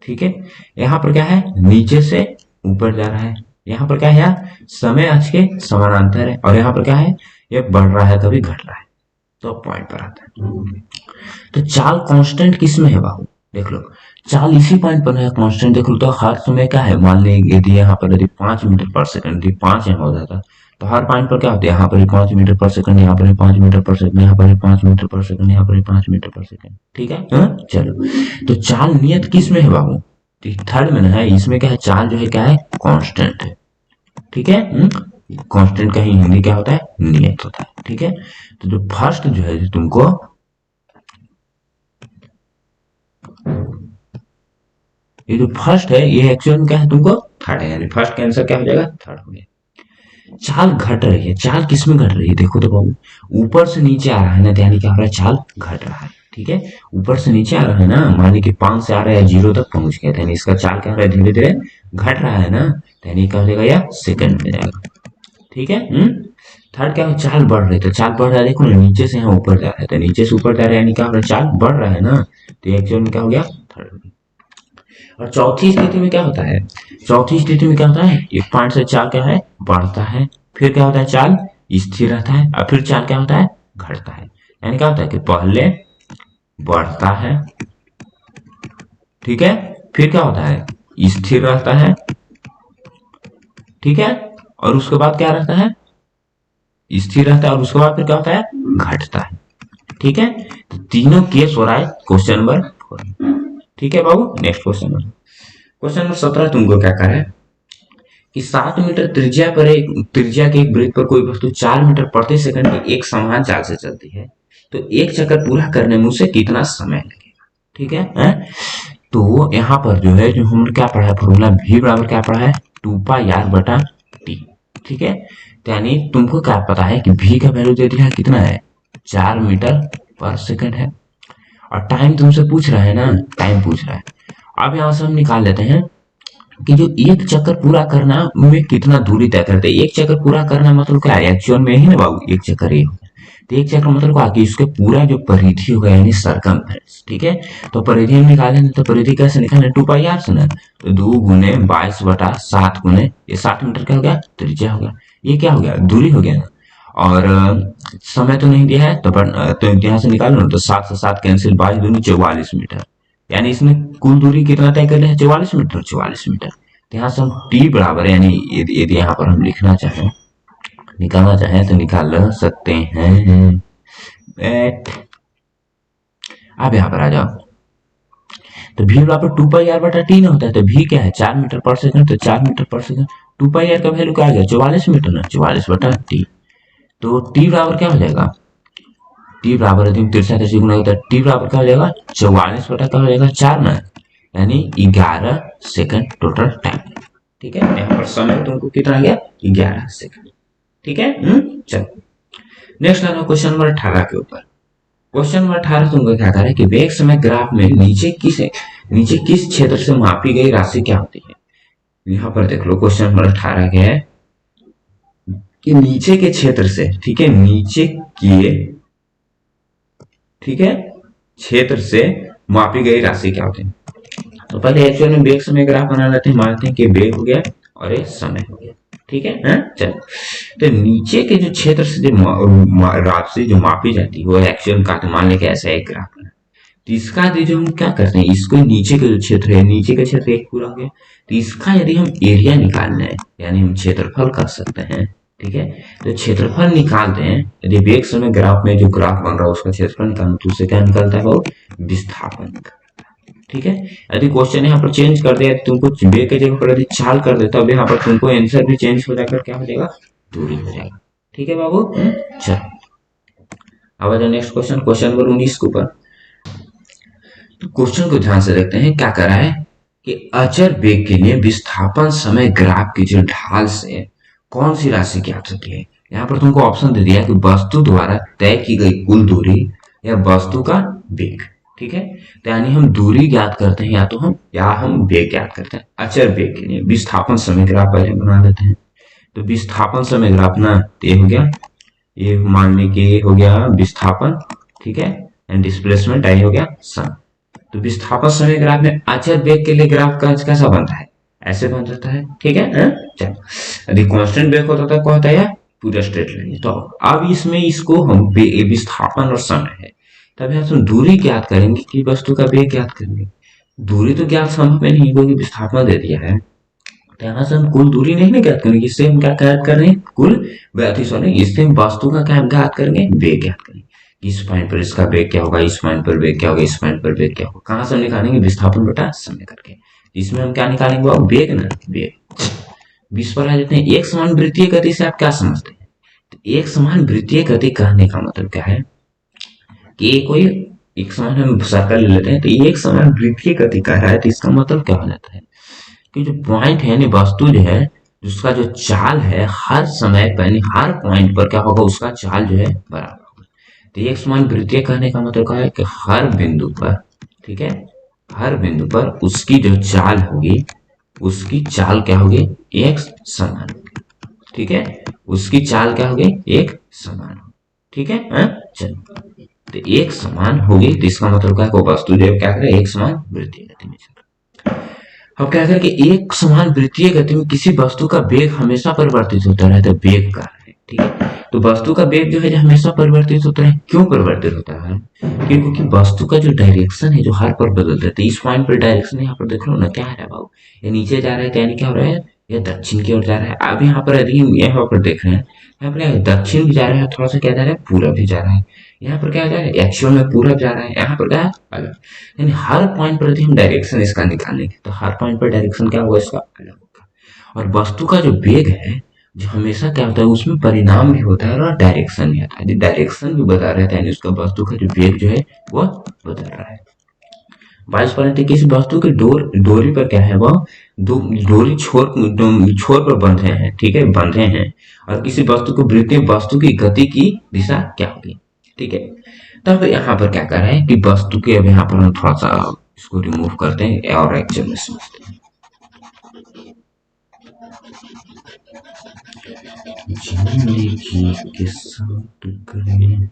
ठीक है, यहाँ पर क्या है, नीचे से ऊपर जा रहा है। यहाँ पर क्या है यार, समय अक्ष के समानांतर है, और यहाँ पर क्या है, ये बढ़ रहा है कभी घट रहा है। तो पॉइंट पर आता है, तो चाल कांस्टेंट किस में है बाबू, देख लो, चाल इसी पॉइंट पर है कांस्टेंट। देख लो तो हर समय क्या है, मान लीजिए यदि यहाँ पर यदि 5 मीटर पर सेकंड, यदि 5 यहाँ हो जाता तो हर पॉइंट पर क्या होता है, यहाँ पर 5 मीटर पर सेकंड, यहाँ पर 5 मीटर पर सेकंड, यहाँ पर 5 मीटर पर सेकंड, यहाँ पर 5 मीटर पर सेकंड। ठीक है, चलो, तो चाल नियत किस में है बाबू, थर्ड में ना है, इसमें क्या है, चाल जो है क्या है, कांस्टेंट है। ठीक है, कांस्टेंट का ही हिंदी क्या होता है, नियत होता है। ठीक है, तो जो फर्स्ट जो है, जो तुमको ये जो फर्स्ट है, ये एक्चुअल में क्या है, तुमको थर्ड है, यानी फर्स्ट का आंसर क्या हो जाएगा, थर्ड हो गया। चाल घट रही है, चाल किस में घट रही है, देखो तो बाबू, ऊपर से नीचे आ रहा है ना, तो यानी क्या हो रहा है, चाल घट रहा है। ठीक है, ऊपर से नीचे आ रहा है ना, मान लीजिए कि 5 से आ रहा है, 0 तक पहुंच गया, यानी इसका चाल क्या हो रहा है, धीरे धीरे घट रहा है ना, तो यानी क्या हो जाएगा, या सेकंड में जाएगा। ठीक है, थर्ड क्या हो, चाल बढ़ रही है, तो चाल बढ़ रहा है, देखो ना, नीचे से यहाँ ऊपर जा रहा है, तो नीचे से ऊपर जा रहा है, यानी क्या हो रहा है, चाल बढ़ रहा है ना, तो एक्चुअल में क्या हो गया, थर्ड। और चौथी स्थिति में क्या होता है, चौथी स्थिति में क्या होता है, एक पॉइंट से चाल क्या है, बढ़ता है, फिर क्या होता है, चाल स्थिर रहता है, और फिर चाल क्या होता है, घटता है। यानी क्या होता है कि पहले बढ़ता है, ठीक है, फिर क्या होता है, स्थिर रहता है, ठीक है, और उसके बाद क्या रहता है, स्थिर रहता है, और उसके बाद फिर क्या होता है, घटता है। ठीक है, तो तीनों केस हो रहा है क्वेश्चन नंबर 4। ठीक है बाबू, next question number, question number 17 तुमको क्या कर रहा है कि 7 मीटर त्रिज्या पर एक त्रिज्या के एक वृत्त पर कोई वस्तु 4 मीटर प्रति सेकंड की एक समान चाल से चलती है, तो एक चक्कर पूरा करने में उसे कितना समय लगेगा। ठीक है? तो यहाँ पर जो है, जो हमने क्या पढ़ा है, फॉर्मूला v बराबर क्या पढ़ा है, 2πr बटा t। ठीक है, तो यानी तुमको क्या पता है कि v का वैल्यू दे दिया है, कितना है, 4 मीटर पर सेकंड है, और टाइम तुमसे पूछ रहा है ना, टाइम पूछ रहा है। अब यहाँ से हम निकाल लेते हैं कि जो एक चक्कर पूरा करना में कितना दूरी तय करते हैं। एक चक्कर पूरा करना मतलब क्या है, एक्चुअल में ही ना बाबू, एक चक्कर ये, तो एक चक्कर मतलब क्या कि इसके पूरा जो परिधि होगा, यानी सरकमफेरेंस। ठीक है, तो परिधि हम निकालेंगे, तो परिधि कैसे निकालें, 2πr से ना, तो 2 गुने 22 बटा 7 गुने ये 60 मीटर क्या हो गया, त्रिज्या हो गया, ये क्या हो गया, दूरी हो गया ना, और समय तो नहीं दिया है, तो यहाँ से निकालो ना, तो 7 से 7 कैंसिल, 22 दूनी 44 मीटर, यानी इसमें कुल दूरी कितना तय कर रहे हैं, 44 मीटर, 44 मीटर। तो यहाँ से हम टी बराबर, यानी यदि यहाँ पर हम लिखना चाहें, निकालना चाहें तो निकाल सकते हैं। अब यहाँ पर आ जाओ, तो v बराबर 2πr बटा टी ना होता है, तो v क्या है, 4 मीटर पर सेकंड, तो 4 मीटर पर सेकंड, 2πr का वैल्यू क्या आ गया, 44 मीटर ना, 44 बटा टी, तो टी बराबर क्या हो जाएगा, टी बराबर यदि तिरछा तिरछी गुना होता है, टी बराबर क्या हो जाएगा, 44 बटा क्या हो जाएगा, 4 ना, यानी 11 सेकंड टोटल टाइम। ठीक है, यहाँ पर समय तुमको कितना आ गया, 11 सेकंड। ठीक है, चलो नेक्स्ट आ क्वेश्चन नंबर 18 के ऊपर। क्वेश्चन नंबर 18 तुमको क्या कर है कि वेग समय ग्राफ में नीचे किस क्षेत्र से मापी गई राशि क्या होती है। यहाँ पर देख लो, क्वेश्चन नंबर 18 क्या है कि नीचे के क्षेत्र से, ठीक है, नीचे के, ठीक है, क्षेत्र से मापी गई राशि क्या होती है। तो पहले एक्चुअल में वेग समय ग्राफ बना लेते हैं, मानते हैं कि वेग हो गया और ये समय हो गया। ठीक है, चलो, तो नीचे के जो क्षेत्र से जो राशि जो मापी जाती है वो एक्चुअल का, तो मान लें कि ऐसा एक ग्राफ है, तो इसका जो हम क्या करते हैं, इसको नीचे के जो क्षेत्र है, नीचे का क्षेत्र एक पूरा हो गया, तो इसका यदि हम एरिया निकालना है, यानी हम क्षेत्रफल कर सकते हैं। ठीक है, तो क्षेत्रफल निकालते हैं, यदि वेग समय ग्राफ में जो ग्राफ बन रहा है उसका क्षेत्रफल निकालना, तो उससे क्या निकलता है वो, विस्थापन निकलता है। ठीक है। यदि क्वेश्चन यहाँ पर चेंज कर दिया, तुमको वेग की जगह पर यदि चाल कर दे, तब यहाँ पर तुमको आंसर भी चेंज हो जाकर क्या हो जाएगा, दूरी हो जाएगा। ठीक है बाबू। चलो अब आ जाओ नेक्स्ट क्वेश्चन, क्वेश्चन नंबर 19 के ऊपर। तो क्वेश्चन को ध्यान से देखते हैं, क्या करा है कि अचर वेग के लिए विस्थापन समय ग्राफ की जो ढाल से कौन सी राशि ज्ञात होती है। यहाँ पर तुमको ऑप्शन दे दिया कि वस्तु द्वारा तय की गई कुल दूरी या वस्तु का वेग। ठीक है, तो यानी हम दूरी ज्ञात करते हैं या हम वेग ज्ञात करते हैं। अचर वेग के लिए विस्थापन समय ग्राफ पहले बना देते हैं। तो विस्थापन समय ग्राफ ना, ये हो गया, ये मान ली कि हो गया विस्थापन, ठीक है, एंड डिस्प्लेसमेंट आई हो गया समय। तो विस्थापन समय ग्राफ में अचर वेग के लिए ग्राफ कैसा बनता है, ऐसे बन जाता है। ठीक है, चलो यदि कांस्टेंट वेग होता था क्या होता है, पूरा स्ट्रेट लाइन। तो अब इसमें इसको हम विस्थापन और समय है, तब यहाँ हम दूरी ज्ञात करेंगे कि वस्तु का वेग ज्ञात करेंगे। दूरी तो ज्ञात समय में नहीं, क्योंकि विस्थापन दे दिया है, तो यहाँ से हम कुल दूरी नहीं ना ज्ञात करेंगे, इससे हम क्या ज्ञात कर रहे हैं, कुल सॉरी, इससे हम वस्तु का क्या ज्ञात करेंगे, वेग ज्ञात करेंगे। इस पॉइंट पर इसका वेग क्या होगा, इस पॉइंट पर वेग क्या होगा, इस पॉइंट पर वेग क्या होगा। कहाँ से हम निकालेंगे, विस्थापन बटा समय करके। इसमें हम क्या निकालेंगे, वो वेग ना, वेग। 20 पर आ जाते हैं। एक समान वृत्तीय गति से आप क्या समझते हैं, तो एक समान वृत्तीय गति कहने का मतलब क्या है कि कोई एक समान, हम सर्कल ले लेते हैं, तो एक समान वृत्तीय गति कह रहा है, तो इसका मतलब क्या हो जाता है कि जो पॉइंट है, वस्तु जो है, उसका जो चाल है, हर समय यानी हर पॉइंट पर क्या होगा, उसका चाल जो है बराबर होगा। तो एक समान वृत्तीय कहने का मतलब क्या है कि हर बिंदु पर, ठीक है, हर बिंदु पर उसकी जो चाल होगी, उसकी चाल क्या होगी, एक समान होगी। ठीक है, उसकी चाल क्या होगी, एक समान होगी। ठीक है, चलो, तो एक समान होगी, तो इसका मतलब क्या है, वस्तु जो क्या करे, एक समान वृत्तीय गति में चल। अब क्या करें कि एक समान वृत्तीय गति में किसी वस्तु का वेग हमेशा परिवर्तित होता रहता है, वेग का है। ठीक है, तो वस्तु का वेग जो है हमेशा परिवर्तित होता है। क्यों परिवर्तित होता है, क्योंकि वस्तु का जो डायरेक्शन है, जो हर पर बदलता है। तो इस पॉइंट पर डायरेक्शन यहाँ पर देख लो ना, क्या है बाबू, ये नीचे जा रहा है, यानी क्या हो रहा है, ये दक्षिण की ओर जा रहा है। अब यहाँ पर यदि यहाँ पर देख रहे हैं, यहाँ पर दक्षिण भी जा रहा है, थोड़ा सा क्या जा रहा है, पूरब भी जा रहा है। यहाँ पर क्या जा रहा है, एक्चुअल में पूरब जा रहा है, यहाँ पर क्या है, अलग। यानी हर पॉइंट पर यदि हम डायरेक्शन इसका निकालेंगे, तो हर पॉइंट पर डायरेक्शन क्या होगा, इसका अलग होगा। और वस्तु का जो वेग है, जो हमेशा क्या होता है, उसमें परिणाम भी होता है और डायरेक्शन भी आता है। डायरेक्शन भी बता रहता है, उसका वस्तु का जो वेग जो है वो बदल रहा है। 22 पर किसी वस्तु की डोरी पर क्या है, वह डोरी छोर पर बंधे हैं। ठीक है, बंधे हैं, और किसी वस्तु को वृत्तीय वस्तु की गति की दिशा क्या होगी। ठीक है, तब यहाँ पर क्या कर रहे हैं कि वस्तु के, अब यहाँ पर हम थोड़ा सा इसको रिमूव करते हैं और एक्चुअल में समझते हैं। जिंदगी के साथ करें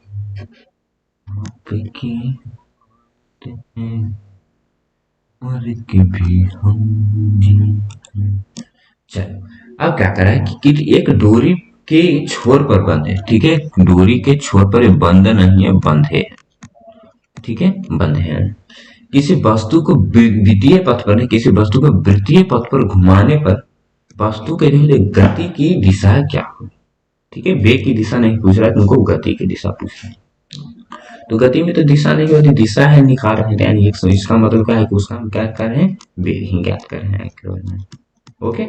मर के भी हम। चलो, अब क्या करा है कि एक डोरी के छोर पर बंधे। ठीक है, डोरी के छोर पर बंद नहीं है, बंधे। ठीक है, बंधे हैं। किसी वस्तु को विद्युतीय पथ पर, किसी वस्तु को वृत्तीय पथ पर घुमाने पर वस्तु के लिए गति की दिशा क्या होगी। ठीक है, वेग की दिशा नहीं पूछ रहा है तुमको, गति की दिशा पूछ रहा है। तो गति में तो दिशा नहीं होती, दिशा है निकाल रहे हैं, यानी इसका मतलब क्या है कि उसका हम क्या कर रहे हैं, वेग ही ज्ञात कर रहे हैं। ओके,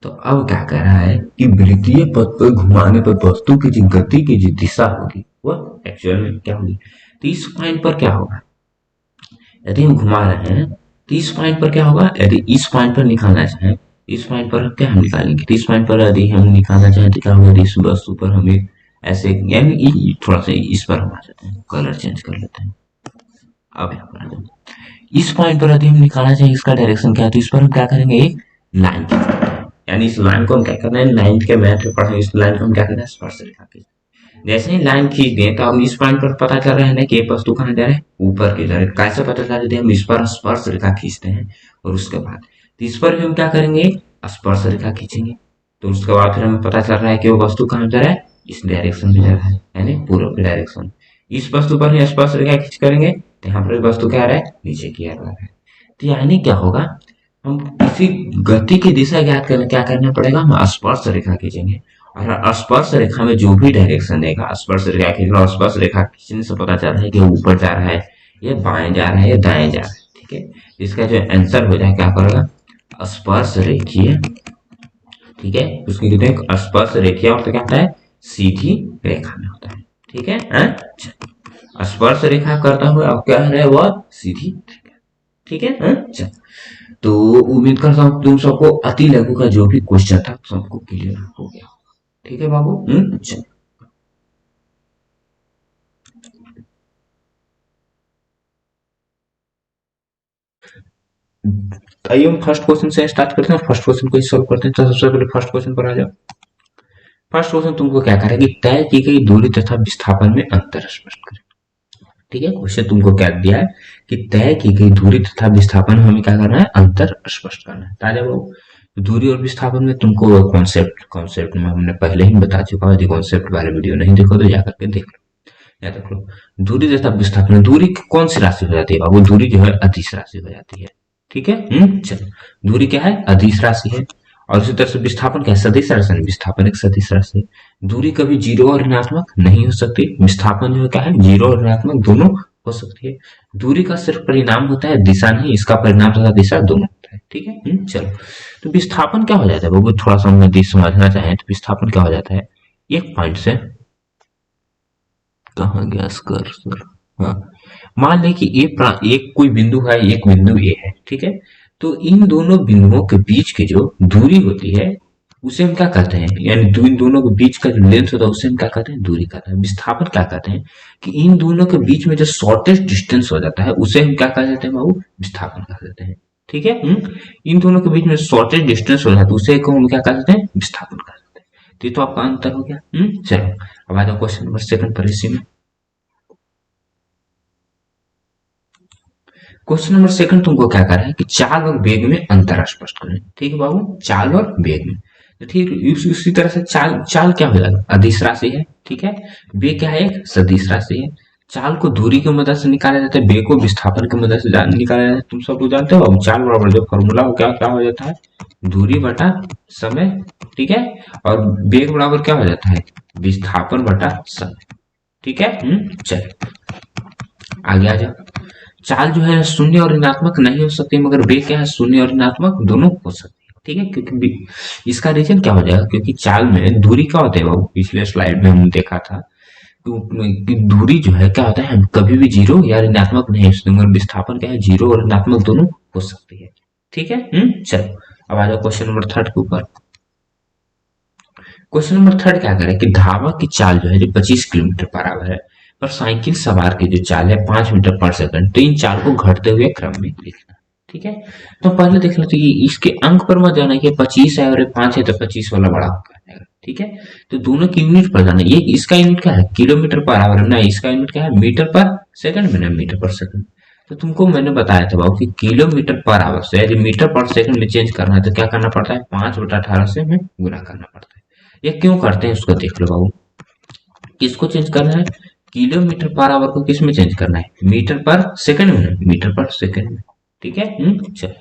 तो अब क्या कर रहा है कि वृत्तीय पथ पर घुमाने पर वस्तु की जो गति की जो दिशा होगी, वह एक्चुअल में क्या होगी। तो इस पॉइंट पर क्या होगा, यदि हम घुमा रहे हैं, तो इस पॉइंट पर क्या होगा, यदि इस पॉइंट पर निकालना चाहें, इस पॉइंट पर क्या हम निकालेंगे, तो इस पॉइंट पर यदि हम निकालना चाहें तो क्या होगा, इस वस्तु पर हम एक ऐसे, यानी थोड़ा सा इस पर हम आ जाते हैं, कलर चेंज कर लेते हैं। अब यहाँ पर आ जाते हैं, इस पॉइंट पर यदि हम निकालना चाहें इसका डायरेक्शन क्या है, तो इस पर हम क्या करेंगे, एक लाइन खींचते हैं। यानी इस लाइन को हम क्या करना है, लाइन के मैथ में पढ़े, इस लाइन को हम क्या करना है, स्पर्श रेखा खींचते हैं। जैसे ही लाइन खींच दें, तो हम इस पॉइंट पर पता चल रहा है ना कि एक वस्तु कहाँ जा रहा है, ऊपर की जा रहा है। कैसे पता चल रहा है, हम इस पर स्पर्श रेखा खींचते हैं, और उसके बाद इस पर भी हम क्या करेंगे, स्पर्श रेखा खींचेंगे। तो उसके बाद फिर हमें पता चल रहा है कि वो वस्तु कहाँ जा रहा है, इस डायरेक्शन में जा रहा है, यानी पूर्व की डायरेक्शन। इस वस्तु पर ही स्पर्श रेखा खींच करेंगे, तो यहाँ पर वस्तु क्या आ रहा है, नीचे की आ रहा है। तो यानी क्या होगा, हम किसी गति की दिशा ज्ञात करने क्या करना पड़ेगा, हम स्पर्श रेखा खींचेंगे, और स्पर्श रेखा में जो भी डायरेक्शन देगा, स्पर्श रेखा खींचना, स्पर्श रेखा खींचने से पता चल रहा है कि ऊपर जा रहा है, ये बाएं जा रहा है, ये दाएं जा रहा है। ठीक है, इसका जो आंसर हो जाए क्या करेगा, स्पर्श रेखीय, ठीक है, उसकी कहते हैं स्पर्श रेखीय, और क्या होता है, सीधी रेखा में होता है, ठीक है। अच्छा, स्पर्श रेखा करता हुआ अब क्या है वह सीधी रेखा, ठीक है। अच्छा, तो उम्मीद करता हूँ तुम सबको अति लघु का जो भी क्वेश्चन था सबको क्लियर हो गया, ठीक है बाबू। अच्छा, आइए हम फर्स्ट क्वेश्चन से स्टार्ट करते हैं, फर्स्ट क्वेश्चन को सॉल्व करते हैं। तो सबसे पहले फर्स्ट क्वेश्चन पर आ जाओ। फर्स्ट क्वेश्चन तुमको क्या करेगा कि तय की गई दूरी तथा विस्थापन में अंतर स्पष्ट करें, ठीक है। क्वेश्चन तुमको क्या दिया है कि तय की गई दूरी तथा विस्थापन में हमें क्या करना है, अंतर स्पष्ट करना है। ताजा बाबू, दूरी और विस्थापन में तुमको कॉन्सेप्ट कॉन्सेप्ट में हमने पहले ही बता चुका है, यदि कॉन्सेप्ट वाले वीडियो नहीं देखो तो जाकर के देख लो। याद रख लो, दूरी तथा विस्थापन, दूरी कौन सी राशि हो जाती है बाबू, दूरी जो है अदिश राशि हो जाती है, ठीक है। चलो, दूरी क्या है, अदिश राशि है। और उसी तरह से विस्थापन क्या है, सदिश राशि है, विस्थापन एक सदिश राशि है। दूरी कभी जीरो और ऋणात्मक नहीं हो सकती, विस्थापन जो है क्या है, जीरो और ऋणात्मक दोनों हो सकती है। दूरी का सिर्फ परिणाम होता है, दिशा नहीं, इसका परिणाम तथा दिशा दोनों होता है, ठीक है। चलो, तो विस्थापन क्या हो जाता है वो थोड़ा सा हम समझना चाहें तो विस्थापन क्या हो जाता है, एक पॉइंट से, कहाँ गया कर्सर, हाँ, मान लें कि एक कोई बिंदु है, एक बिंदु ए है, ठीक है। तो इन दोनों बिंदुओं के बीच की जो दूरी होती है उसे हम क्या कहते हैं, यानी इन दोनों के बीच का जो लेंथ होता है उसे हम क्या कहते हैं, दूरी कहते हैं। विस्थापन क्या कहते हैं कि इन दोनों के बीच में जो शॉर्टेस्ट डिस्टेंस हो जाता है उसे हम क्या कह देते हैं बाबू, विस्थापन कह देते हैं, ठीक है। इन दोनों के बीच में शॉर्टेस्ट डिस्टेंस हो जाता है उसे हम क्या कह देते हैं, विस्थापन कह देते हैं। तो ये तो आपका अंतर हो गया। चलो, अब आ जाओ क्वेश्चन नंबर सेकंड पर, इसी में क्वेश्चन नंबर सेकंड तुमको क्या कर रहा है कि चाल और वेग में अंतर स्पष्ट करें, ठीक है बाबू, चाल और वेग में। तो ठीक उसी तरह से चाल, चाल क्या हो जाएगा, अदिश राशि है, ठीक है। वेग क्या है, एक सदिश राशि है। चाल को दूरी की मदद से निकाला जाता है, वेग को विस्थापन की मदद से निकाला जाता है। तुम सब लोग जानते हो अब चाल बराबर जो फॉर्मूला हो क्या क्या हो जाता है, दूरी बटा समय, ठीक है। और वेग बराबर क्या हो जाता है, विस्थापन बटा समय, ठीक है। चलो आगे आ जाओ। चाल जो है शून्य और ऋणात्मक नहीं हो सकती, मगर वेग क्या है, शून्य और ऋणात्मक दोनों हो सकती है, ठीक है। क्योंकि इसका रीजन क्या हो जाएगा, क्योंकि चाल में दूरी क्या होता है बाबू, पिछले स्लाइड में हमने देखा था कि दूरी जो है क्या होता है, कभी भी जीरो या ऋणात्मक नहीं हो सकती, मगर विस्थापन क्या है, जीरो और ऋणात्मक दोनों हो सकती है, ठीक है। चलो, अब आ जाओ क्वेश्चन नंबर थर्ड के ऊपर। क्वेश्चन नंबर थर्ड क्या करे कि धावक की चाल जो है जो 25 किलोमीटर पर आवर है, पर साइकिल सवार की जो चाल है 5 मीटर पर सेकंड, तो इन चाल को घटते हुए क्रम में लिखना, ठीक है। तो पहले देख लेते कि इसके अंक पर मत जाना कि 25 है और 5 है तो 25 वाला बड़ा होगा, ठीक है। तो दोनों की यूनिट पर जाना, ये इसका यूनिट क्या है, किलोमीटर पर आवर है ना, इसका यूनिट क्या है, मीटर पर सेकंड में ना, मीटर पर सेकंड। तो तुमको मैंने बताया था बाबू कि किलोमीटर पर आवर से यदि मीटर पर सेकंड में चेंज करना है तो क्या करना पड़ता है, 5/18 से हमें गुना करना पड़ता है। ये क्यों करते हैं उसको देख लो बाबू, किसको चेंज करना है, किलोमीटर पर आवर को किस में चेंज करना है, मीटर पर सेकंड में, मीटर पर सेकंड में, ठीक है। चलो,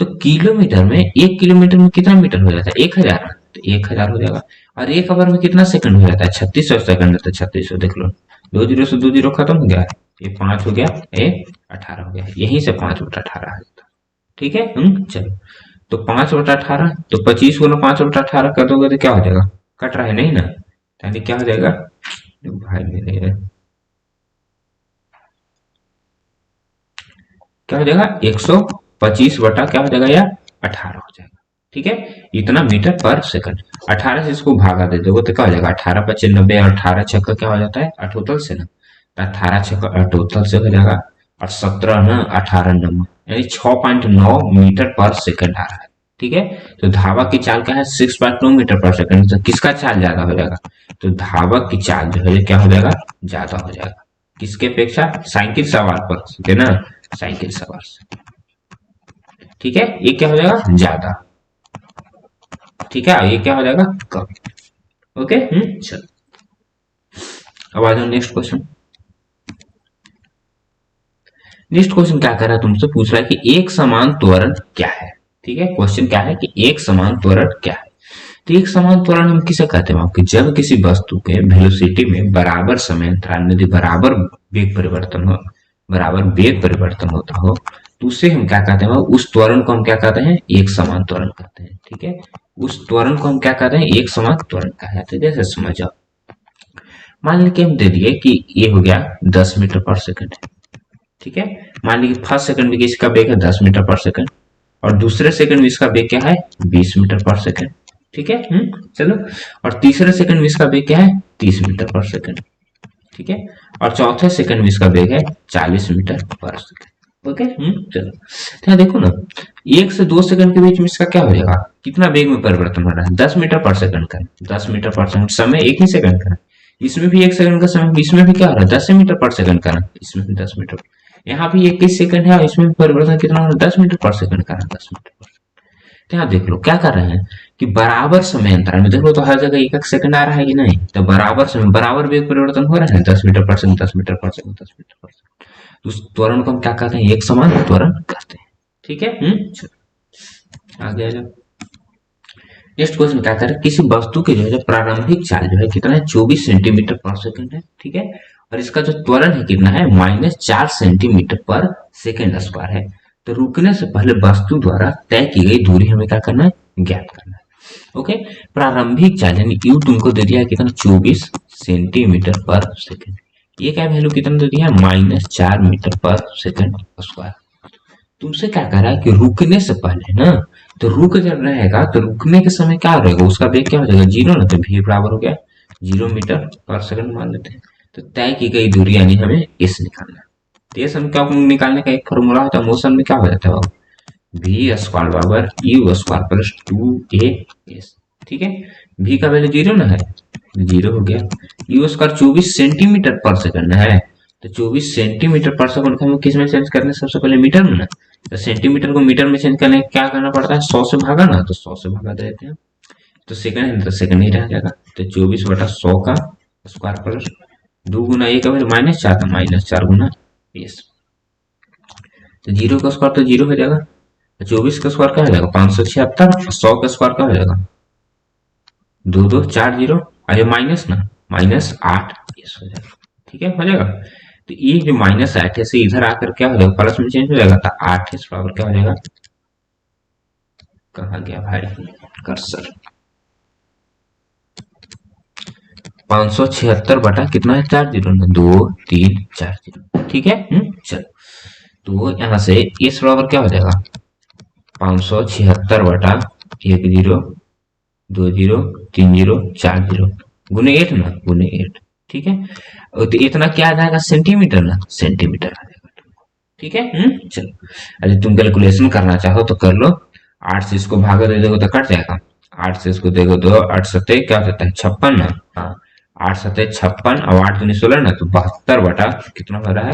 तो किलोमीटर में, 1 किलोमीटर में कितना मीटर हो जाता है, 1000, तो 1000 हो जाएगा। और 1 आवर में कितना सेकंड हो जाता है, 3600 सेकंड होता है, 3600 देख लो, 2 जीरो से 2 जीरो खत्म हो गया, ये 5 हो गया, ये 18 हो गया, यहीं से 5/18 आ जाता, ठीक है। चलो, तो 5/18, तो 25 गुना 5/18 कर दोगे तो क्या हो जाएगा, कट रहा है नहीं ना, यानी क्या हो जाएगा भाई मेरे, क्या हो जाएगा, 125 बटा क्या हो जाएगा, या 18 हो जाएगा, ठीक है। इतना मीटर पर सेकंड, 18 से इसको भागा दे दोगे तो क्या हो जाएगा, 18×5 = 90, और 18 छक्का क्या हो जाता है, अठोतल से ना, 18 छक्का अठोतल से हो जाएगा, और 17 ना 18 नंबर, यानी 6.9 मीटर पर सेकंड आ रहा है, ठीक है। तो धावक की चाल क्या है, 6.9 मीटर पर सेकंड, तो किसका चाल ज्यादा हो जाएगा, तो धावक की चाल जो है क्या हो जाएगा, ज्यादा हो जाएगा, किसके अपेक्षा, साइकिल सवार पर, ठीक है ना, साइकिल सवार से, ठीक है। ये क्या हो जाएगा, ज्यादा, ठीक है, ये क्या हो जाएगा, कम, ओके। चलो, अब आ जाओ नेक्स्ट क्वेश्चन। नेक्स्ट क्वेश्चन क्या कर रहा है, तुमसे पूछ रहा है कि एक समान त्वरण क्या है, ठीक है। क्वेश्चन क्या है कि एक समान त्वरण क्या है। तो एक समान त्वरण हम किसे कहते हैं कि जब किसी वस्तु के वेलोसिटी में बराबर समय अंतराल में यदि बराबर वेग परिवर्तन होता हो तो उससे हम क्या कहते हैं, उस त्वरण को हम क्या कहते हैं, एक समान त्वरण कहते हैं। ठीक है, उस त्वरण को हम क्या कहते हैं, एक समान त्वरण कहा जाता है। जैसे समझ जाओ, मान लीजिए हम दे दिए कि ये हो गया 10 मीटर पर सेकंड। ठीक है, मान लीजिए फर्स्ट सेकंड में इसका वेग है 10 मीटर पर सेकंड और दूसरे सेकंड में इसका वेग क्या है, 20 मीटर पर सेकंड। ठीक है, चलो, और तीसरे सेकंड में इसका वेग क्या है, 30 मीटर पर सेकंड। ठीक है, और चौथे सेकंड में इसका वेग है 40 मीटर पर सेकंड। ओके, चलो, तो यहाँ देखो ना, 1 से 2 सेकंड के बीच में इसका क्या हो जाएगा, कितना वेग में परिवर्तन हो रहा है, 10 मीटर पर सेकंड का। 10 मीटर पर सेकंड, समय एक ही सेकंड का। इसमें भी 1 सेकंड का समय, इसमें भी क्या हो रहा है, 10 मीटर पर सेकंड का, इसमें भी 10 मीटर। यहाँ भी 21 सेकंड है और इसमें भी परिवर्तन कितना हो रहा है, 10 मीटर पर सेकंड का, 10 मीटर पर। तो यहाँ देख लो क्या कर रहे हैं कि बराबर समय अंतराल में, देख लो तो हर जगह 1 सेकंड आ रहा है कि नहीं, तो बराबर समय, बराबर वेग परिवर्तन हो रहा है, 10 मीटर पर सेकंड, 10 मीटर पर सेकंड, 10 मीटर पर सेकंड। तो उस त्वरण को हम क्या कहते हैं, एक समान त्वरण कहते हैं। ठीक है, आगे आ जाओ। नेक्स्ट क्वेश्चन क्या करें, किसी वस्तु की जो है प्रारंभिक चाल जो है कितना है, 24 सेंटीमीटर पर सेकंड है। ठीक है, और इसका जो त्वरण है कितना है, -4 सेंटीमीटर पर सेकंड स्क्वायर है। तो रुकने से पहले वस्तु द्वारा तय की गई दूरी हमें क्या करना है, ज्ञात करना है। ओके, प्रारंभिक चाल यानी यू तुमको दे दिया है कितना, 24 सेंटीमीटर पर सेकंड। ये क्या वैल्यू कितना दे दिया है, -4 मीटर पर सेकंड स्क्वायर। तुमसे क्या कह रहा है कि रुकने से पहले ना, तो रुक जब रहेगा तो रुकने के समय क्या रहेगा, उसका वेग क्या हो जाएगा, 0 ना, तो v बराबर हो गया 0 मीटर पर सेकंड मान लेते हैं। तो तय की गई दूरी यानी हमें s निकालना है। तो s हम क्या निकालने का एक फॉर्मूला होता है, मोशन में क्या हो जाता है, v स्क्वायर बराबर u स्क्वायर प्लस 2as। ठीक है, v का वैल्यू 0 ना है, 0 हो गया। u स्क्वायर 24 सेंटीमीटर पर सेकंड है, तो 24 सेंटीमीटर पर सेकंड को हमें किस में चेंज करना है, सबसे पहले मीटर में ना। तो सेंटीमीटर को मीटर में चेंज करने क्या करना पड़ता है, 100 से भागा ना, तो 100 से भागा देते हैं, तो सेकंड है तो सेकंड ही रह जाएगा। तो 24/100 का स्क्वायर प्लस 2 गुना ए का वैल्यू -4 था, -4 गुना एस। तो 0 का स्क्वायर तो 0 हो जाएगा, 24 का स्क्वायर क्या हो जाएगा, 576, 100 का स्क्वायर क्या हो जाएगा, 2 2 4 0, अरे माइनस ना, -8 एस हो जाएगा। ठीक है, हो जाएगा। तो ये जो -8 है से इधर आकर क्या हो जाएगा, प्लस में चेंज हो जाएगा, तो 8 इस बराबर क्या हो जाएगा, कहा गया भाई कर्सर, 576 बटा कितना है, 4 0 ना, 2 3 4 0। ठीक है, चलो, तो यहां से इस बराबर क्या हो जाएगा, 576 बटा 1 0 2 0 3 0 4 0 गुने 8 ना, गुने 8। ठीक है, तो इतना क्या आ जाएगा, सेंटीमीटर ना, सेंटीमीटर आ जाएगा। ठीक है, चलो, अरे तुम कैलकुलेशन करना चाहो तो कर लो। 8 से इसको भागा दे दोगे तो कट जाएगा, 8 से इसको देखो तो 8 सत्ते क्या होता है, 56 ना, हाँ, 8 सत्ते 56 और 8 दूनी 16 ना, तो 72 बटा कितना हो रहा है,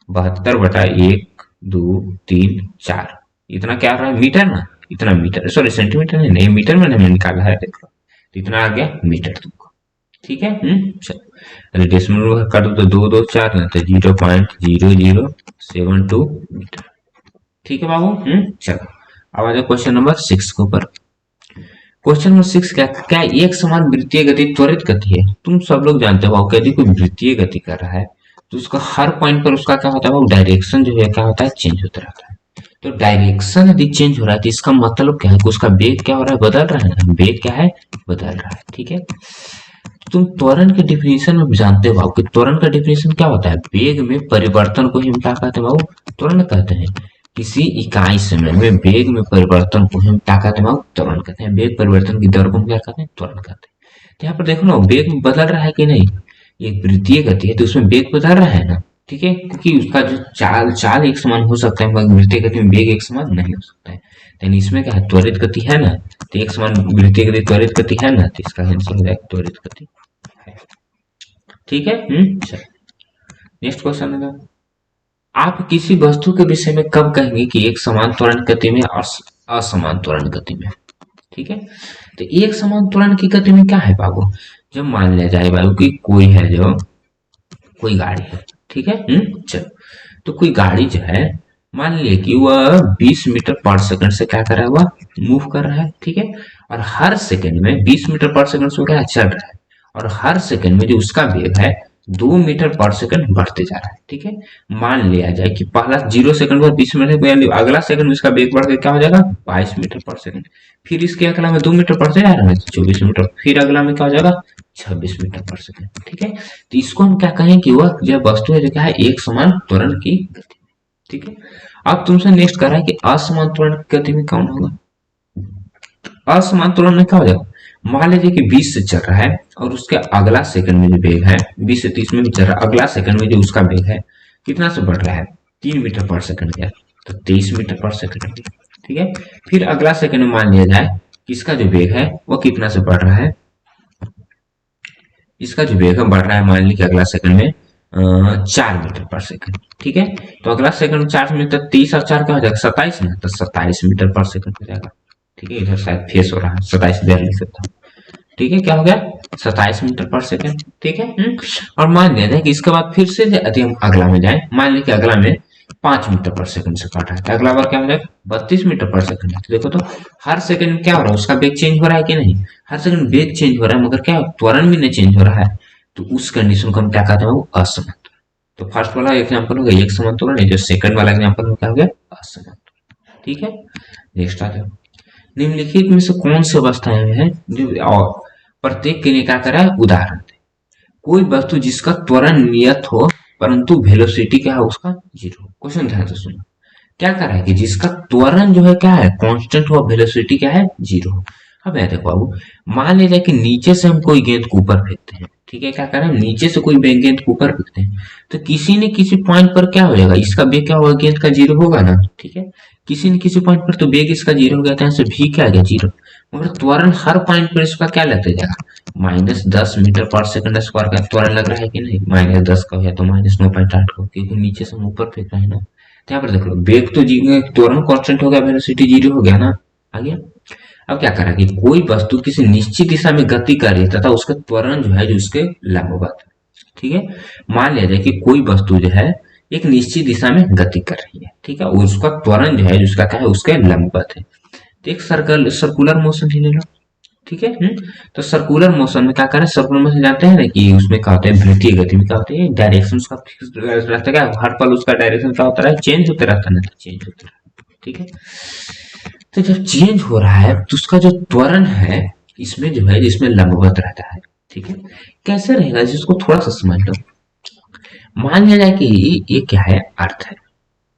72 बटा 1 2 3 4, इतना क्या आ रहा है, मीटर ना, इतना मीटर, सॉरी सेंटीमीटर नहीं, मीटर में हमने निकाला है, देखो तो इतना आ गया मीटर तुमको। ठीक है, चलो, अरे डेसिमल कर दो तो 2 2 4 ना, तो 0.0072 मीटर। ठीक है बाबू, चलो, अब आ जाओ क्वेश्चन नंबर 6 के ऊपर। क्वेश्चन नंबर 6 क्या एक समान वृत्तीय गति त्वरित गति है। तुम सब लोग जानते हो यदि कोई वृत्तीय गति कर रहा है तो उसका हर पॉइंट पर उसका क्या होता है, डायरेक्शन जो है क्या होता है, चेंज होता रहता है। तो डायरेक्शन यदि चेंज हो रहा है तो इसका मतलब क्या है कि उसका वेग क्या हो रहा है, बदल रहा है ना, वेग क्या है, बदल रहा है। ठीक है, तुम त्वरण के डिफिनेशन में जानते हो कि त्वरण का डिफिनेशन क्या होता है, वेग में परिवर्तन को हम क्या कहते हैं, त्वरण कहते हैं। किसी इकाई समय में वेग में परिवर्तन को हम क्या कहते हैं, त्वरण कहते हैं। वेग परिवर्तन की दर को हम क्या कहते हैं, त्वरण कहते हैं। तो यहाँ पर देखो ना, वेग बदल रहा है कि नहीं, एक वृत्तीय गति है तो उसमें वेग बदल रहा है ना। ठीक है, क्योंकि उसका जो चाल एक समान हो सकता है मगर वृत्तीय गति में वेग एक समान नहीं हो सकता है। तो इसमें क्या है, त्वरित गति है ना, तो एक समान वृत्तीय गति त्वरित गति है ना, तो इसका आंसर हो जाएगा त्वरित गति है। ठीक है, चलो, नेक्स्ट क्वेश्चन है, आप किसी वस्तु के विषय में कब कहेंगे कि एक समान त्वरण गति में और असमान त्वरण गति में। ठीक है, तो एक समान त्वरण की गति में क्या है बाबू, जब मान लिया जाए बाबू कि कोई है, जो कोई गाड़ी है, ठीक है, चलो, तो कोई गाड़ी जो है मान लिया कि वह 20 मीटर पर सेकंड से क्या कर रहा है, वह मूव कर रहा है। ठीक है, और हर सेकंड में 20 मीटर पर सेकंड से क्या चल रहा है, और हर सेकंड में जो उसका वेग है 2 मीटर पर सेकंड बढ़ते जा रहा है। ठीक है, मान लिया जाए कि पहला 0 सेकंड पर 20 मीटर, यानी अगला सेकंड इसका वेग बढ़ के क्या हो जाएगा 22 मीटर पर सेकंड। फिर इसके अगला में 2 मीटर बढ़ते जा रहा है 24 मीटर, फिर अगला में क्या हो जाएगा 26 मीटर पर सेकंड। ठीक है, तो इसको हम क्या कहें कि वह जो वस्तु है जो क्या है एक समान त्वरण की गति। ठीक है, अब तुमसे नेक्स्ट कर रहा है कि असमान त्वरण की गति में कौन होगा। असमान त्वरण में क्या हो जाएगा, मान लीजिए कि 20 से चल रहा है और उसके अगला सेकंड में जो वेग है 20 से 30 में भी चल रहा है, अगला सेकंड में जो उसका वेग है कितना से बढ़ रहा है 3 मीटर पर सेकंड का, तो 23 मीटर पर सेकंड। ठीक है, फिर अगला सेकंड में मान लिया जाए कि इसका जो वेग है वो कितना से बढ़ रहा है, इसका जो वेग है बढ़ रहा है मान लीजिए अगला सेकंड में 4 मीटर पर सेकंड। ठीक है, तो अगला सेकंड में 4 में, तो 30 और 4 क्या हो जाएगा 27 ना, तो 27 मीटर पर सेकंड हो जाएगा। ठीक है, इधर शायद फेस हो रहा है 27 इधर लिख सकता हूँ। ठीक है, क्या हो गया 27 मीटर पर सेकंड। ठीक है, और मान लिया जाए कि इसके बाद फिर से यदि हम अगला में जाए, मान लीजिए कि अगला में 5 मीटर पर सेकंड से काट रहा है, तो अगला बार क्या हो जाएगा 32 मीटर पर सेकंड है। तो देखो तो हर सेकंड में क्या हो रहा है, उसका वेग चेंज हो रहा है कि नहीं, हर सेकंड वेग चेंज हो रहा है मगर क्या त्वरण भी नहीं चेंज हो रहा है, तो उस कंडीशन को हम क्या कहते हैं वो असमान। तो फर्स्ट वाला एग्जांपल हो गया एक समान त्वरण, जो सेकंड वाला एग्जांपल में क्या हो गया असमान। ठीक है, नेक्स्ट आ जाओ, निम्नलिखित में से कौन सी अवस्थाएं हैं जो और प्रत्येक के लिए क्या करा है उदाहरण दे। कोई वस्तु जिसका त्वरण नियत हो परंतु वेलोसिटी क्या है उसका जीरो। क्वेश्चन ध्यान से सुनो, क्या कर रहा है कि जिसका त्वरण जो है क्या है कांस्टेंट हो, वेलोसिटी क्या है जीरो हो। अब यार देखो बाबू, मान लीजिए कि नीचे से हम कोई गेंद को ऊपर फेंकते हैं। ठीक है, क्या कर रहे हैं नीचे से कोई गेंद को ऊपर फेंकते हैं, तो किसी न किसी पॉइंट पर क्या हो जाएगा इसका वेग क्या होगा गेंद का जीरो होगा ना। ठीक है, किसी न किसी पॉइंट पर तो वेग इसका जीरो हो गया था, यहाँ भी क्या आ गया जीरो, मगर त्वरण हर पॉइंट पर इसका क्या लगता जाएगा -10 मीटर पर सेकंड स्क्वायर का त्वरण लग रहा है कि नहीं, -10 का है तो -9.8 का, क्योंकि नीचे से हम ऊपर फेंक रहे हैं ना। तो यहाँ पर देख लो वेग तो त्वरण कांस्टेंट हो गया, वेलोसिटी जीरो हो गया ना। आ गया, अब क्या करा कि कोई वस्तु किसी निश्चित दिशा में गति कर रही है तथा उसका त्वरण जो है जो उसके लंबवत है। ठीक है, मान लिया जाए कि कोई वस्तु जो है एक निश्चित दिशा में गति कर रही है। ठीक है, और उसका त्वरण जो है जिसका क्या है उसके लंबवत है। तो एक सर्कुलर मोशन ही ले लो। ठीक है, तो सर्कुलर मोशन में क्या करें, सर्कुलर मोशन जानते हैं ना कि उसमें क्या होता है वृत्तीय गति में क्या होता है डायरेक्शन उसका फिक्स रहता है, हर पल उसका डायरेक्शन क्या होता है चेंज होते रहता है, चेंज होते रहता है। ठीक है, तो जब चेंज हो रहा है तो उसका जो त्वरण है इसमें जो है जिसमें लंबवत रहता है। ठीक है, कैसे रहेगा जिसको थोड़ा सा समझ लो। मान लिया जाए कि ये क्या है अर्थ है।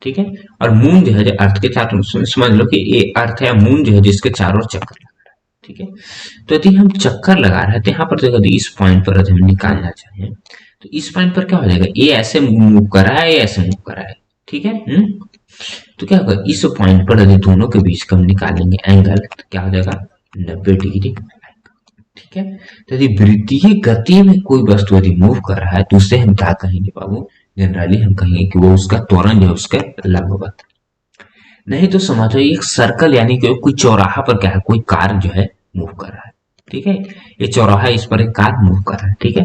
ठीक है, और मून जो है जो अर्थ के चारों, समझ लो कि ये अर्थ है मून जो है जिसके चारों चक्कर लगा रहा है। ठीक है, तो यदि हम चक्कर लगा रहे हैं तो यहाँ पर देखो इस पॉइंट पर यदि हम निकालना चाहें तो इस पॉइंट पर क्या हो जाएगा, ये ऐसे मूव कर रहा है, ये ऐसे मूव कर रहा है। ठीक है, तो क्या होगा इस पॉइंट पर यदि दोनों के बीच का हम निकालेंगे एंगल तो क्या हो जाएगा 90 डिग्री। ठीक है, तो यदि वृत्तीय गति में कोई वस्तु यदि मूव कर रहा है तो उसे हम क्या कहेंगे बाबू, जनरली हम कहेंगे कि वो उसका त्वरण जो है उसके लंबवत। नहीं तो समझो एक सर्कल यानी कि कोई चौराहा पर क्या है कोई कार जो है मूव कर रहा है। ठीक है, ये चौराहा इस पर एक कार मूव कर रहा है। ठीक है,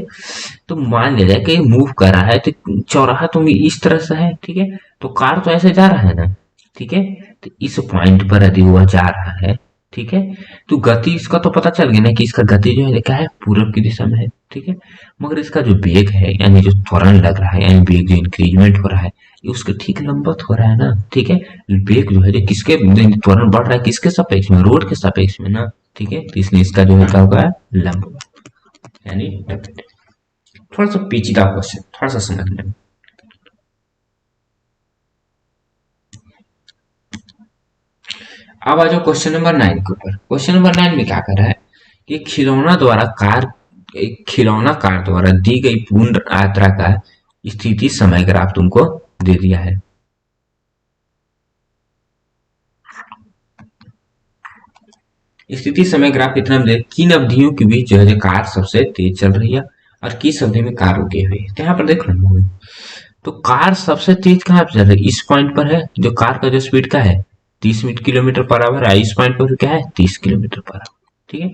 तो मान लिया जाए कि मूव कर रहा है तो चौराहा तो इस तरह से है। ठीक है, तो कार तो ऐसे जा रहा है ना। ठीक है, तो इस पॉइंट पर यदि वह जा रहा है, ठीक है, तो गति इसका तो पता चल गया ना कि इसका गति जो है क्या है पूरब की दिशा में है। ठीक है, मगर इसका जो वेग है यानी जो त्वरण लग रहा है यानी वेग जो इंक्रीजमेंट हो रहा है ये उसके ठीक लंबवत हो रहा है ना। ठीक है, वेग जो है जो किसके त्वरण बढ़ रहा है किसके सापेक्ष में, रोड के सापेक्ष में ना। ठीक है, तो इसलिए इसका जो है क्या होगा लंबवत यानी थोड़ा सा पेचीदा क्वेश्चन, थोड़ा सा समझने में। अब आ जाओ क्वेश्चन नंबर 9 के ऊपर। क्वेश्चन नंबर 9 में क्या कर रहा है कि खिलौना कार द्वारा दी गई पूर्ण यात्रा का स्थिति समय ग्राफ तुमको दे दिया है। स्थिति समय ग्राफ कितना मिले, किन अवधियों के बीच जो है कार सबसे तेज चल रही है और किस अवधि में कार रुकी हुई है। तो यहाँ पर देख लो तो कार सबसे तेज कहाँ पे चल रही है, इस पॉइंट पर है जो कार का जो स्पीड का है 30 किलोमीटर पर आवर है, इस पॉइंट पर क्या है 30 किलोमीटर पर आवर। ठीक है,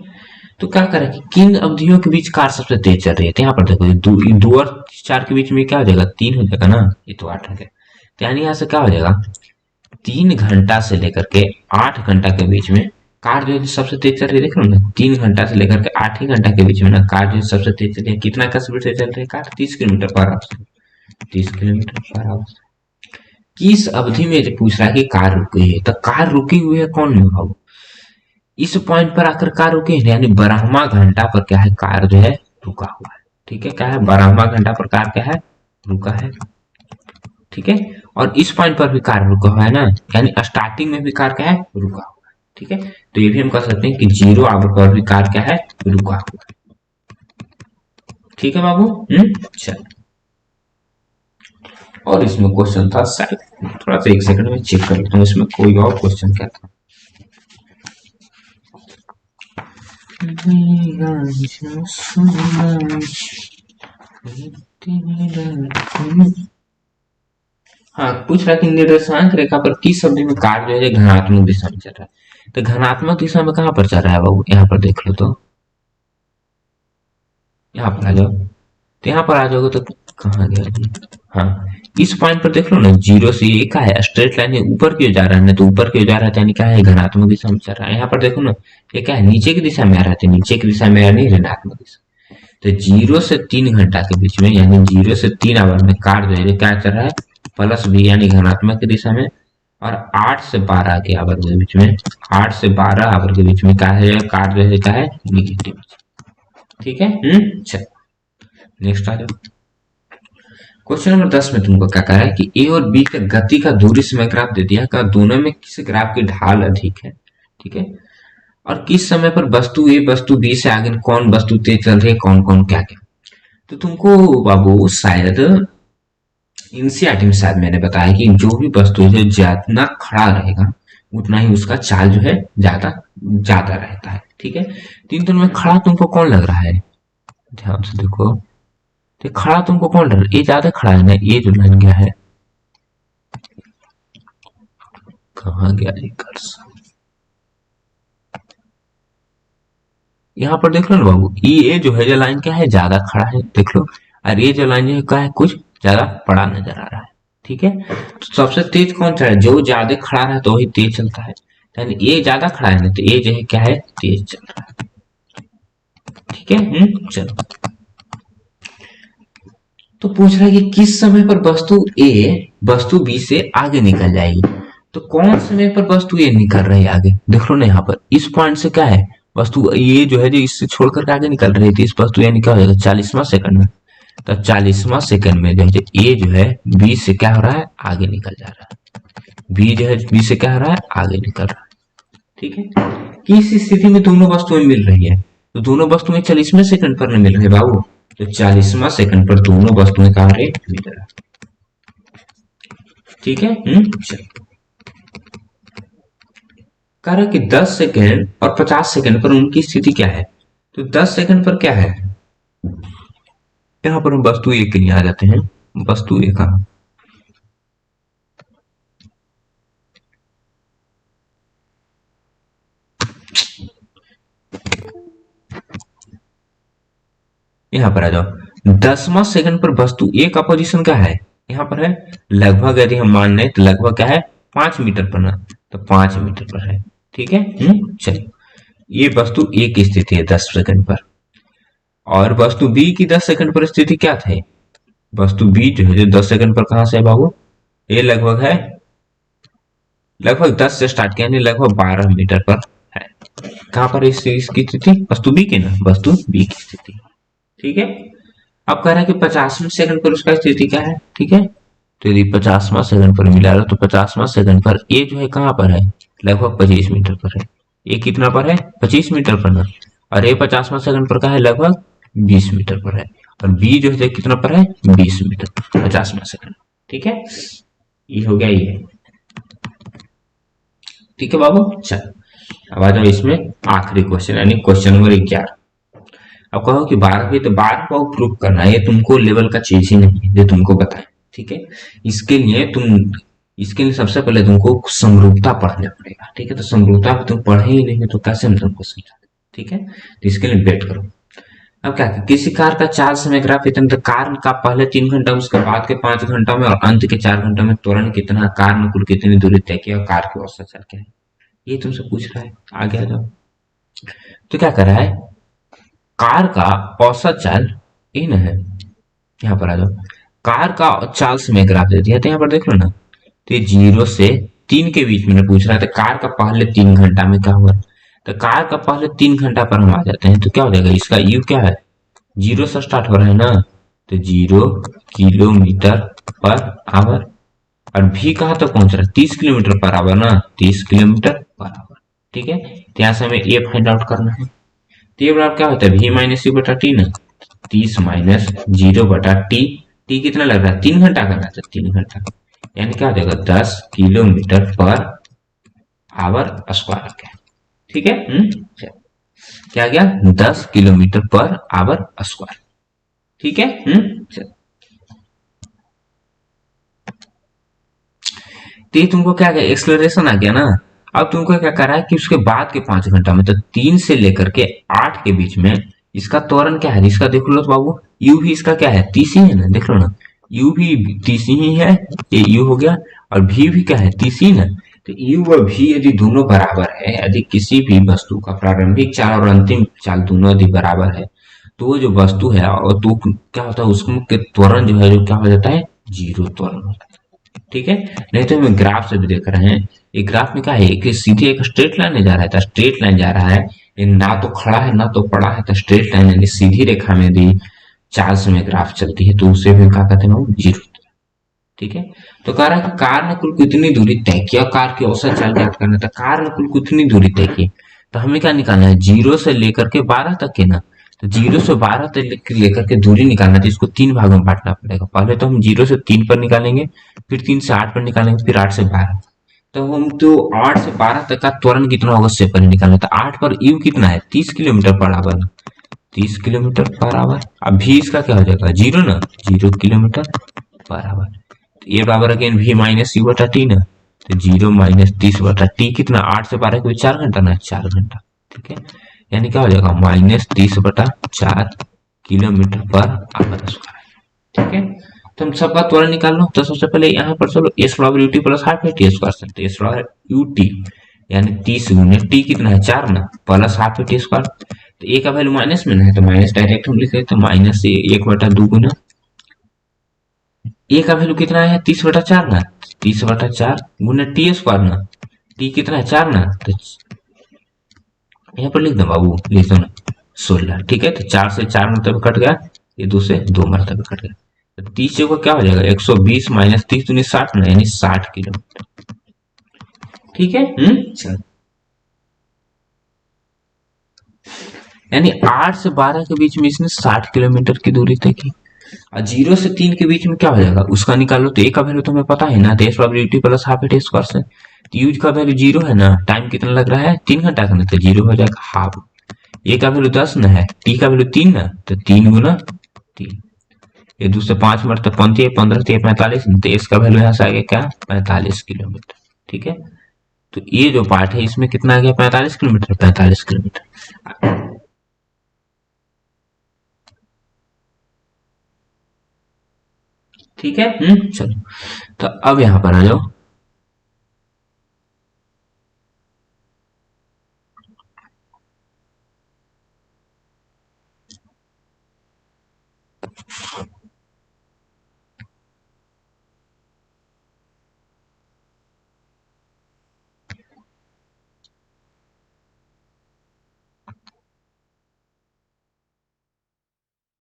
तो क्या करें कि किन अवधियों के बीच कार सबसे तेज चल रही है। तो यहाँ पर देखो 2 और 4 के बीच में क्या हो जाएगा 3 हो जाएगा ना, ये तो 8 हो गया। तो यानी यहाँ से क्या हो जाएगा 3 घंटा से लेकर के 8 घंटा के बीच में कार जो है सबसे तेज चल रही है, देख रहे हो ना, 3 घंटा से लेकर के 8 ही घंटा के बीच में ना कार जो है सबसे तेज चल रही है। कितना का स्पीड से चल रही है car? 30 kilometre per hour. 30 kilometre per hour. किस अवधि में जो पूछ रहा है कि कार रुकी है, तो कार रुकी हुई है कौन में भाव? इस पॉइंट पर आकर कार रुकी है, यानी 12वां घंटा पर क्या है, कार जो है रुका हुआ है। ठीक है, क्या है, 12वां घंटा पर कार क्या है, रुका है। ठीक है, और इस पॉइंट पर भी कार रुका हुआ है ना, यानी स्टार्टिंग में भी कार क्या है, रुका हुआ है। ठीक है, तो ये भी हम कह सकते हैं कि 0 आवर पर भी कार क्या है, रुका हुआ है। ठीक है बाबू, चल। और इसमें क्वेश्चन था शायद, थोड़ा सा एक सेकंड में चेक कर लेता हूँ इसमें कोई और क्वेश्चन क्या था। हाँ, पूछ रहा है कि निर्देशांक रेखा पर किस अवधि में कार जो है धनात्मक दिशा में चल रहा है। तो धनात्मक दिशा में कहाँ पर चल रहा है बाबू, यहाँ पर देख लो तो, यहाँ पर आ जाओ, तो यहाँ पर आ जाओगे तो कहाँ गया जी, हाँ, इस पॉइंट पर देख लो ना, 0 से ये क्या है, स्ट्रेट लाइन है, ऊपर की ओर जा रहा है ना, तो ऊपर की ओर जा रहा है यानी क्या है, धनात्मक दिशा में चल रहा है। यहाँ पर देखो ना, ये क्या है, नीचे की दिशा में आ रहा है, नीचे की दिशा में नहीं, ऋणात्मक दिशा। तो 0 से 3 घंटा के बीच में, यानी 0 से 3 आवर में कार जो है क्या चल रहा है, प्लस भी यानी धनात्मक की दिशा में। और 8 से 12 के आवर के बीच में, 8 से 12 आवर के बीच में क्या है, कार जो है क्या है, निगेटिव। ठीक है, चल नेक्स्ट आ जाओ। क्वेश्चन नंबर 10 में तुमको क्या कह रहा है कि ए और बी का गति का दूरी समय ग्राफ दे दिया का, दोनों में किस ग्राफ की ढाल अधिक है। ठीक है, और किस समय पर वस्तु ए वस्तु बी से आगे कौन वस्तु तेज चल रही है, कौन कौन क्या क्या। तो तुमको बाबू शायद एनसीईआरटी में शायद मैंने बताया कि जो भी वस्तु है जितना खड़ा रहेगा उतना ही उसका चाल जो है ज्यादा ज्यादा रहता है। ठीक है, तीन दोनों में खड़ा तुमको कौन लग रहा है, ध्यान से देखो, तो खड़ा तुमको कौन लग रहा है, ये ज्यादा खड़ा है ना, ये जो लाइन गया है, कहाँ गया ये कर्सर, यहाँ पर देख लो ना बाबू, ये जो है जो लाइन क्या है, ज्यादा खड़ा है, देख लो, और ये जो लाइन जो क्या है, कुछ ज्यादा बड़ा नजर आ रहा है। ठीक है, तो सबसे तेज कौन सा है, जो ज्यादा खड़ा है तो वही तेज चलता है, यानी ये ज्यादा खड़ा है ना, तो ये जो है क्या है, तेज चल रहा है। ठीक है, चलो, तो पूछ रहा है कि किस समय पर वस्तु ए वस्तु बी से आगे निकल जाएगी। तो कौन समय पर वस्तु ए निकल रही है आगे, देख लो ना, यहाँ पर इस पॉइंट से क्या है, वस्तु ये जो है जो इससे छोड़कर के आगे निकल रही थी, इस वस्तु यानी क्या हो जाएगा, 40वां सेकंड में। तो 40वां सेकंड में जो है ए जो है बी से क्या हो रहा है, आगे निकल जा रहा है, बी जो है बी से क्या हो रहा है, आगे निकल रहा है। ठीक है, किस स्थिति में दोनों वस्तुएं मिल रही है, तो दोनों वस्तुएं 40वें सेकंड पर नहीं मिल रही बाबू, तो 40वां सेकंड पर दोनों वस्तुएं कहाँ रही, मिल रहा है। ठीक है, चलिए, कह रहा है कि 10 सेकंड और 50 सेकंड पर उनकी स्थिति क्या है। तो 10 सेकंड पर क्या है, यहाँ पर हम वस्तु ए के लिए आ जाते हैं, वस्तु ए का, यहाँ पर आ जाओ, 10वां सेकंड पर वस्तु ए का पोजीशन क्या है, यहाँ पर है लगभग, यदि हम मान लें तो लगभग क्या है, 5 मीटर पर ना, तो 5 मीटर पर है। ठीक है, चलिए, ये वस्तु ए की स्थिति है 10 सेकंड पर, और वस्तु बी की 10 सेकंड पर स्थिति क्या थे, वस्तु बी जो है जो 10 सेकंड पर कहां से है बाबू, ये लगभग है, लगभग 10 से स्टार्ट किया, यानी लगभग 12 मीटर पर है। कहां पर इसकी स्थिति, वस्तु बी की ना, वस्तु बी की स्थिति। ठीक है, अब कह रहा है कि 50वें सेकंड पर उसका स्थिति क्या है। ठीक है, तो यदि 50वां सेकंड पर मिला रहा, तो 50वां सेकंड पर ये जो है कहां पर है, लगभग 25 मीटर पर है। ये कितना पर है, 25 मीटर पर ना, और ये 50वां सेकंड पर क्या है, लगभग 20 मीटर पर है, और बी जो है कितना पर है, 20 मीटर, 50वां सेकंड। ठीक है, ये हो गया ये। ठीक है बाबू, चल अब आ जाओ इसमें आखिरी क्वेश्चन, यानी क्वेश्चन नंबर 11। अब कहो कि 12वीं, तो 12 को प्रूव करना है, ये तुमको लेवल का चीज ही नहीं है, ये तुमको बताए। ठीक है, इसके लिए सबसे पहले तुमको समरूपता पढ़ना पड़ेगा। ठीक है, तो समरूपता तुम पढ़े ही नहीं तो कैसे हम तुमको समझा। ठीक है, तो इसके लिए वेट करो। अब क्या, किसी कार का 4 समय ग्राफ इतना, तो कार का पहले 3 घंटा, उसके बाद के 5 घंटा में और अंत के 4 घंटा में त्वरण कितना, कार ने कुल कितनी दूरी तय किया, कार की औसत चल क्या है। ये तुमसे पूछ रहा है, आगे आ जाओ। तो क्या कर रहा है, कार का औसत चाल इन है, यहाँ पर आ जाओ। कार का चाल समय ग्राफ दे दिया, तो यहाँ पर देख लो ना, तो ये 0 से 3 के बीच में पूछ रहा है, तो कार का पहले 3 घंटा में क्या हुआ, तो कार का पहले 3 घंटा पर हम आ जाते हैं, तो क्या हो जाएगा, इसका यू क्या है, 0 से स्टार्ट हो रहा है ना, तो 0 किलोमीटर पर आवर, और भी कहाँ तक पहुंच रहा है, 30 किलोमीटर पर आवर ना, 30 किलोमीटर पर आवर। ठीक है, तो यहाँ से हमें ए फाइंड आउट करना है। तो ये बराबर क्या होता है, v माइनस यू बटा टी ना, 30 - 0 बटा टी। टी कितना लग रहा है, 3 घंटा करना था, 3 घंटा, यानी क्या हो जाएगा, 10 किलोमीटर पर आवर स्क्वायर आ गया। ठीक है, क्या आ गया, 10 किलोमीटर पर आवर स्क्वायर। ठीक है, तो ये तुमको क्या गया, एक्सलरेशन आ गया ना। अब तुमको क्या कर रहा है कि उसके बाद के 5 घंटा में, तो 3 से लेकर के 8 के बीच में इसका त्वरण क्या है, इसका देख लो तो बाबू, यू भी इसका क्या है, 30 ही है ना, देख लो ना, यू भी 30 ही है, ये यू हो गया, और भी क्या है, 30 ही ना। तो यू और भी यदि दोनों बराबर है, यदि किसी भी वस्तु का प्रारंभिक चाल और अंतिम चाल दोनों यदि बराबर है, तो वो जो वस्तु है, और तो क्या होता है, उसके त्वरण जो है, जो क्या हो जाता है, जीरो त्वरण होता है। ठीक है, नहीं तो हम ग्राफ से भी देख रहे हैं, एक ग्राफ में क्या है कि सीधे एक स्ट्रेट लाइन में जा रहा है, तो स्ट्रेट लाइन जा रहा है, ये ना तो खड़ा है ना तो पड़ा है, तो स्ट्रेट लाइन यानी सीधी रेखा में यदि चाल समय ग्राफ चलती है, तो उसे भी क्या कहते हैं, जीरो। ठीक है, तो कह रहा है कि कार ने कुल कितनी दूरी तय की, और कार की औसत चाल ज्ञात करना था, कार ने कुल कितनी दूरी तय की, तो हमें क्या निकालना है, 0 से लेकर के 12 तक के ना, तो 0 से 12 तक लेकर के दूरी निकालना, तो इसको 3 भागों में बांटना पड़ेगा। पहले तो हम 0 से 3 पर निकालेंगे, फिर 3 से 8 पर निकालेंगे, फिर 8 से 12, तो हम तो 8 से 12 तक का त्वरण कितना होगा, उससे पहले निकालना, तो 8 पर यू कितना है, 30 kilometre per hour, 30 kilometre per hour. अब भी इसका क्या हो जाएगा, जीरो ना, 0 किलोमीटर पर आवर। ये बराबर अगेन v माइनस यू बटा टी ना, तो 0 - 30 बटा टी कितना, 8 से 12 के बीच 4 घंटा ना, 4 घंटा। ठीक है, यानी क्या हो जाएगा, -30/4 किलोमीटर पर आवर स्क्वायर। ठीक है, तो हम सबका त्वरण निकाल लो, तो सबसे पहले यहाँ पर चलो एस बराबर यूटी प्लस हाफ है टी स्क्वायर सकते, एस बराबर यूटी, यानी 30 × टी कितना है, 4 ना, प्लस हाफ है टी स्क्वायर, तो ए का वैल्यू माइनस में ना है, तो माइनस डायरेक्ट हम लिख लेते हैं, -1/2 ए का वैल्यू कितना है, 30/4 ना, 30/4 गुना टी स्क्वायर ना, टी कितना है, 4 ना, तो यहाँ पर लिख दो बाबू, लिख दो ना, 16। ठीक है, तो 4 से 4 मरतबे कट गया, ये 2 से 2 मरतबे कट गया, तो 30 को क्या हो जाएगा, 120 - 30 दूनी 60 ना, यानी 60 किलोमीटर। ठीक है, चलो, यानी 8 से 12 के बीच में इसने 60 किलोमीटर की दूरी तय की। और 0 से 3 के बीच में क्या हो जाएगा, उसका निकालो, तो ए का वैल्यू तुम्हें पता है ना, तो S probability plus half at square से, तो यूज का वैल्यू 0 है ना, टाइम कितना लग रहा है, 3 घंटा का ना, तो 0 हो जाएगा हाफ। ए का वैल्यू 10 ना है, टी का वैल्यू 3 ना, तो 3 × 3, ये 2 से 5 मरतब 15, 15 से 45, तो एस का वैल्यू यहाँ से आ गया क्या, 45 किलोमीटर। ठीक है, तो ये जो पार्ट है इसमें कितना आ गया, 45 किलोमीटर, 45 किलोमीटर। ठीक है, चलो, तो अब यहाँ पर आ जाओ।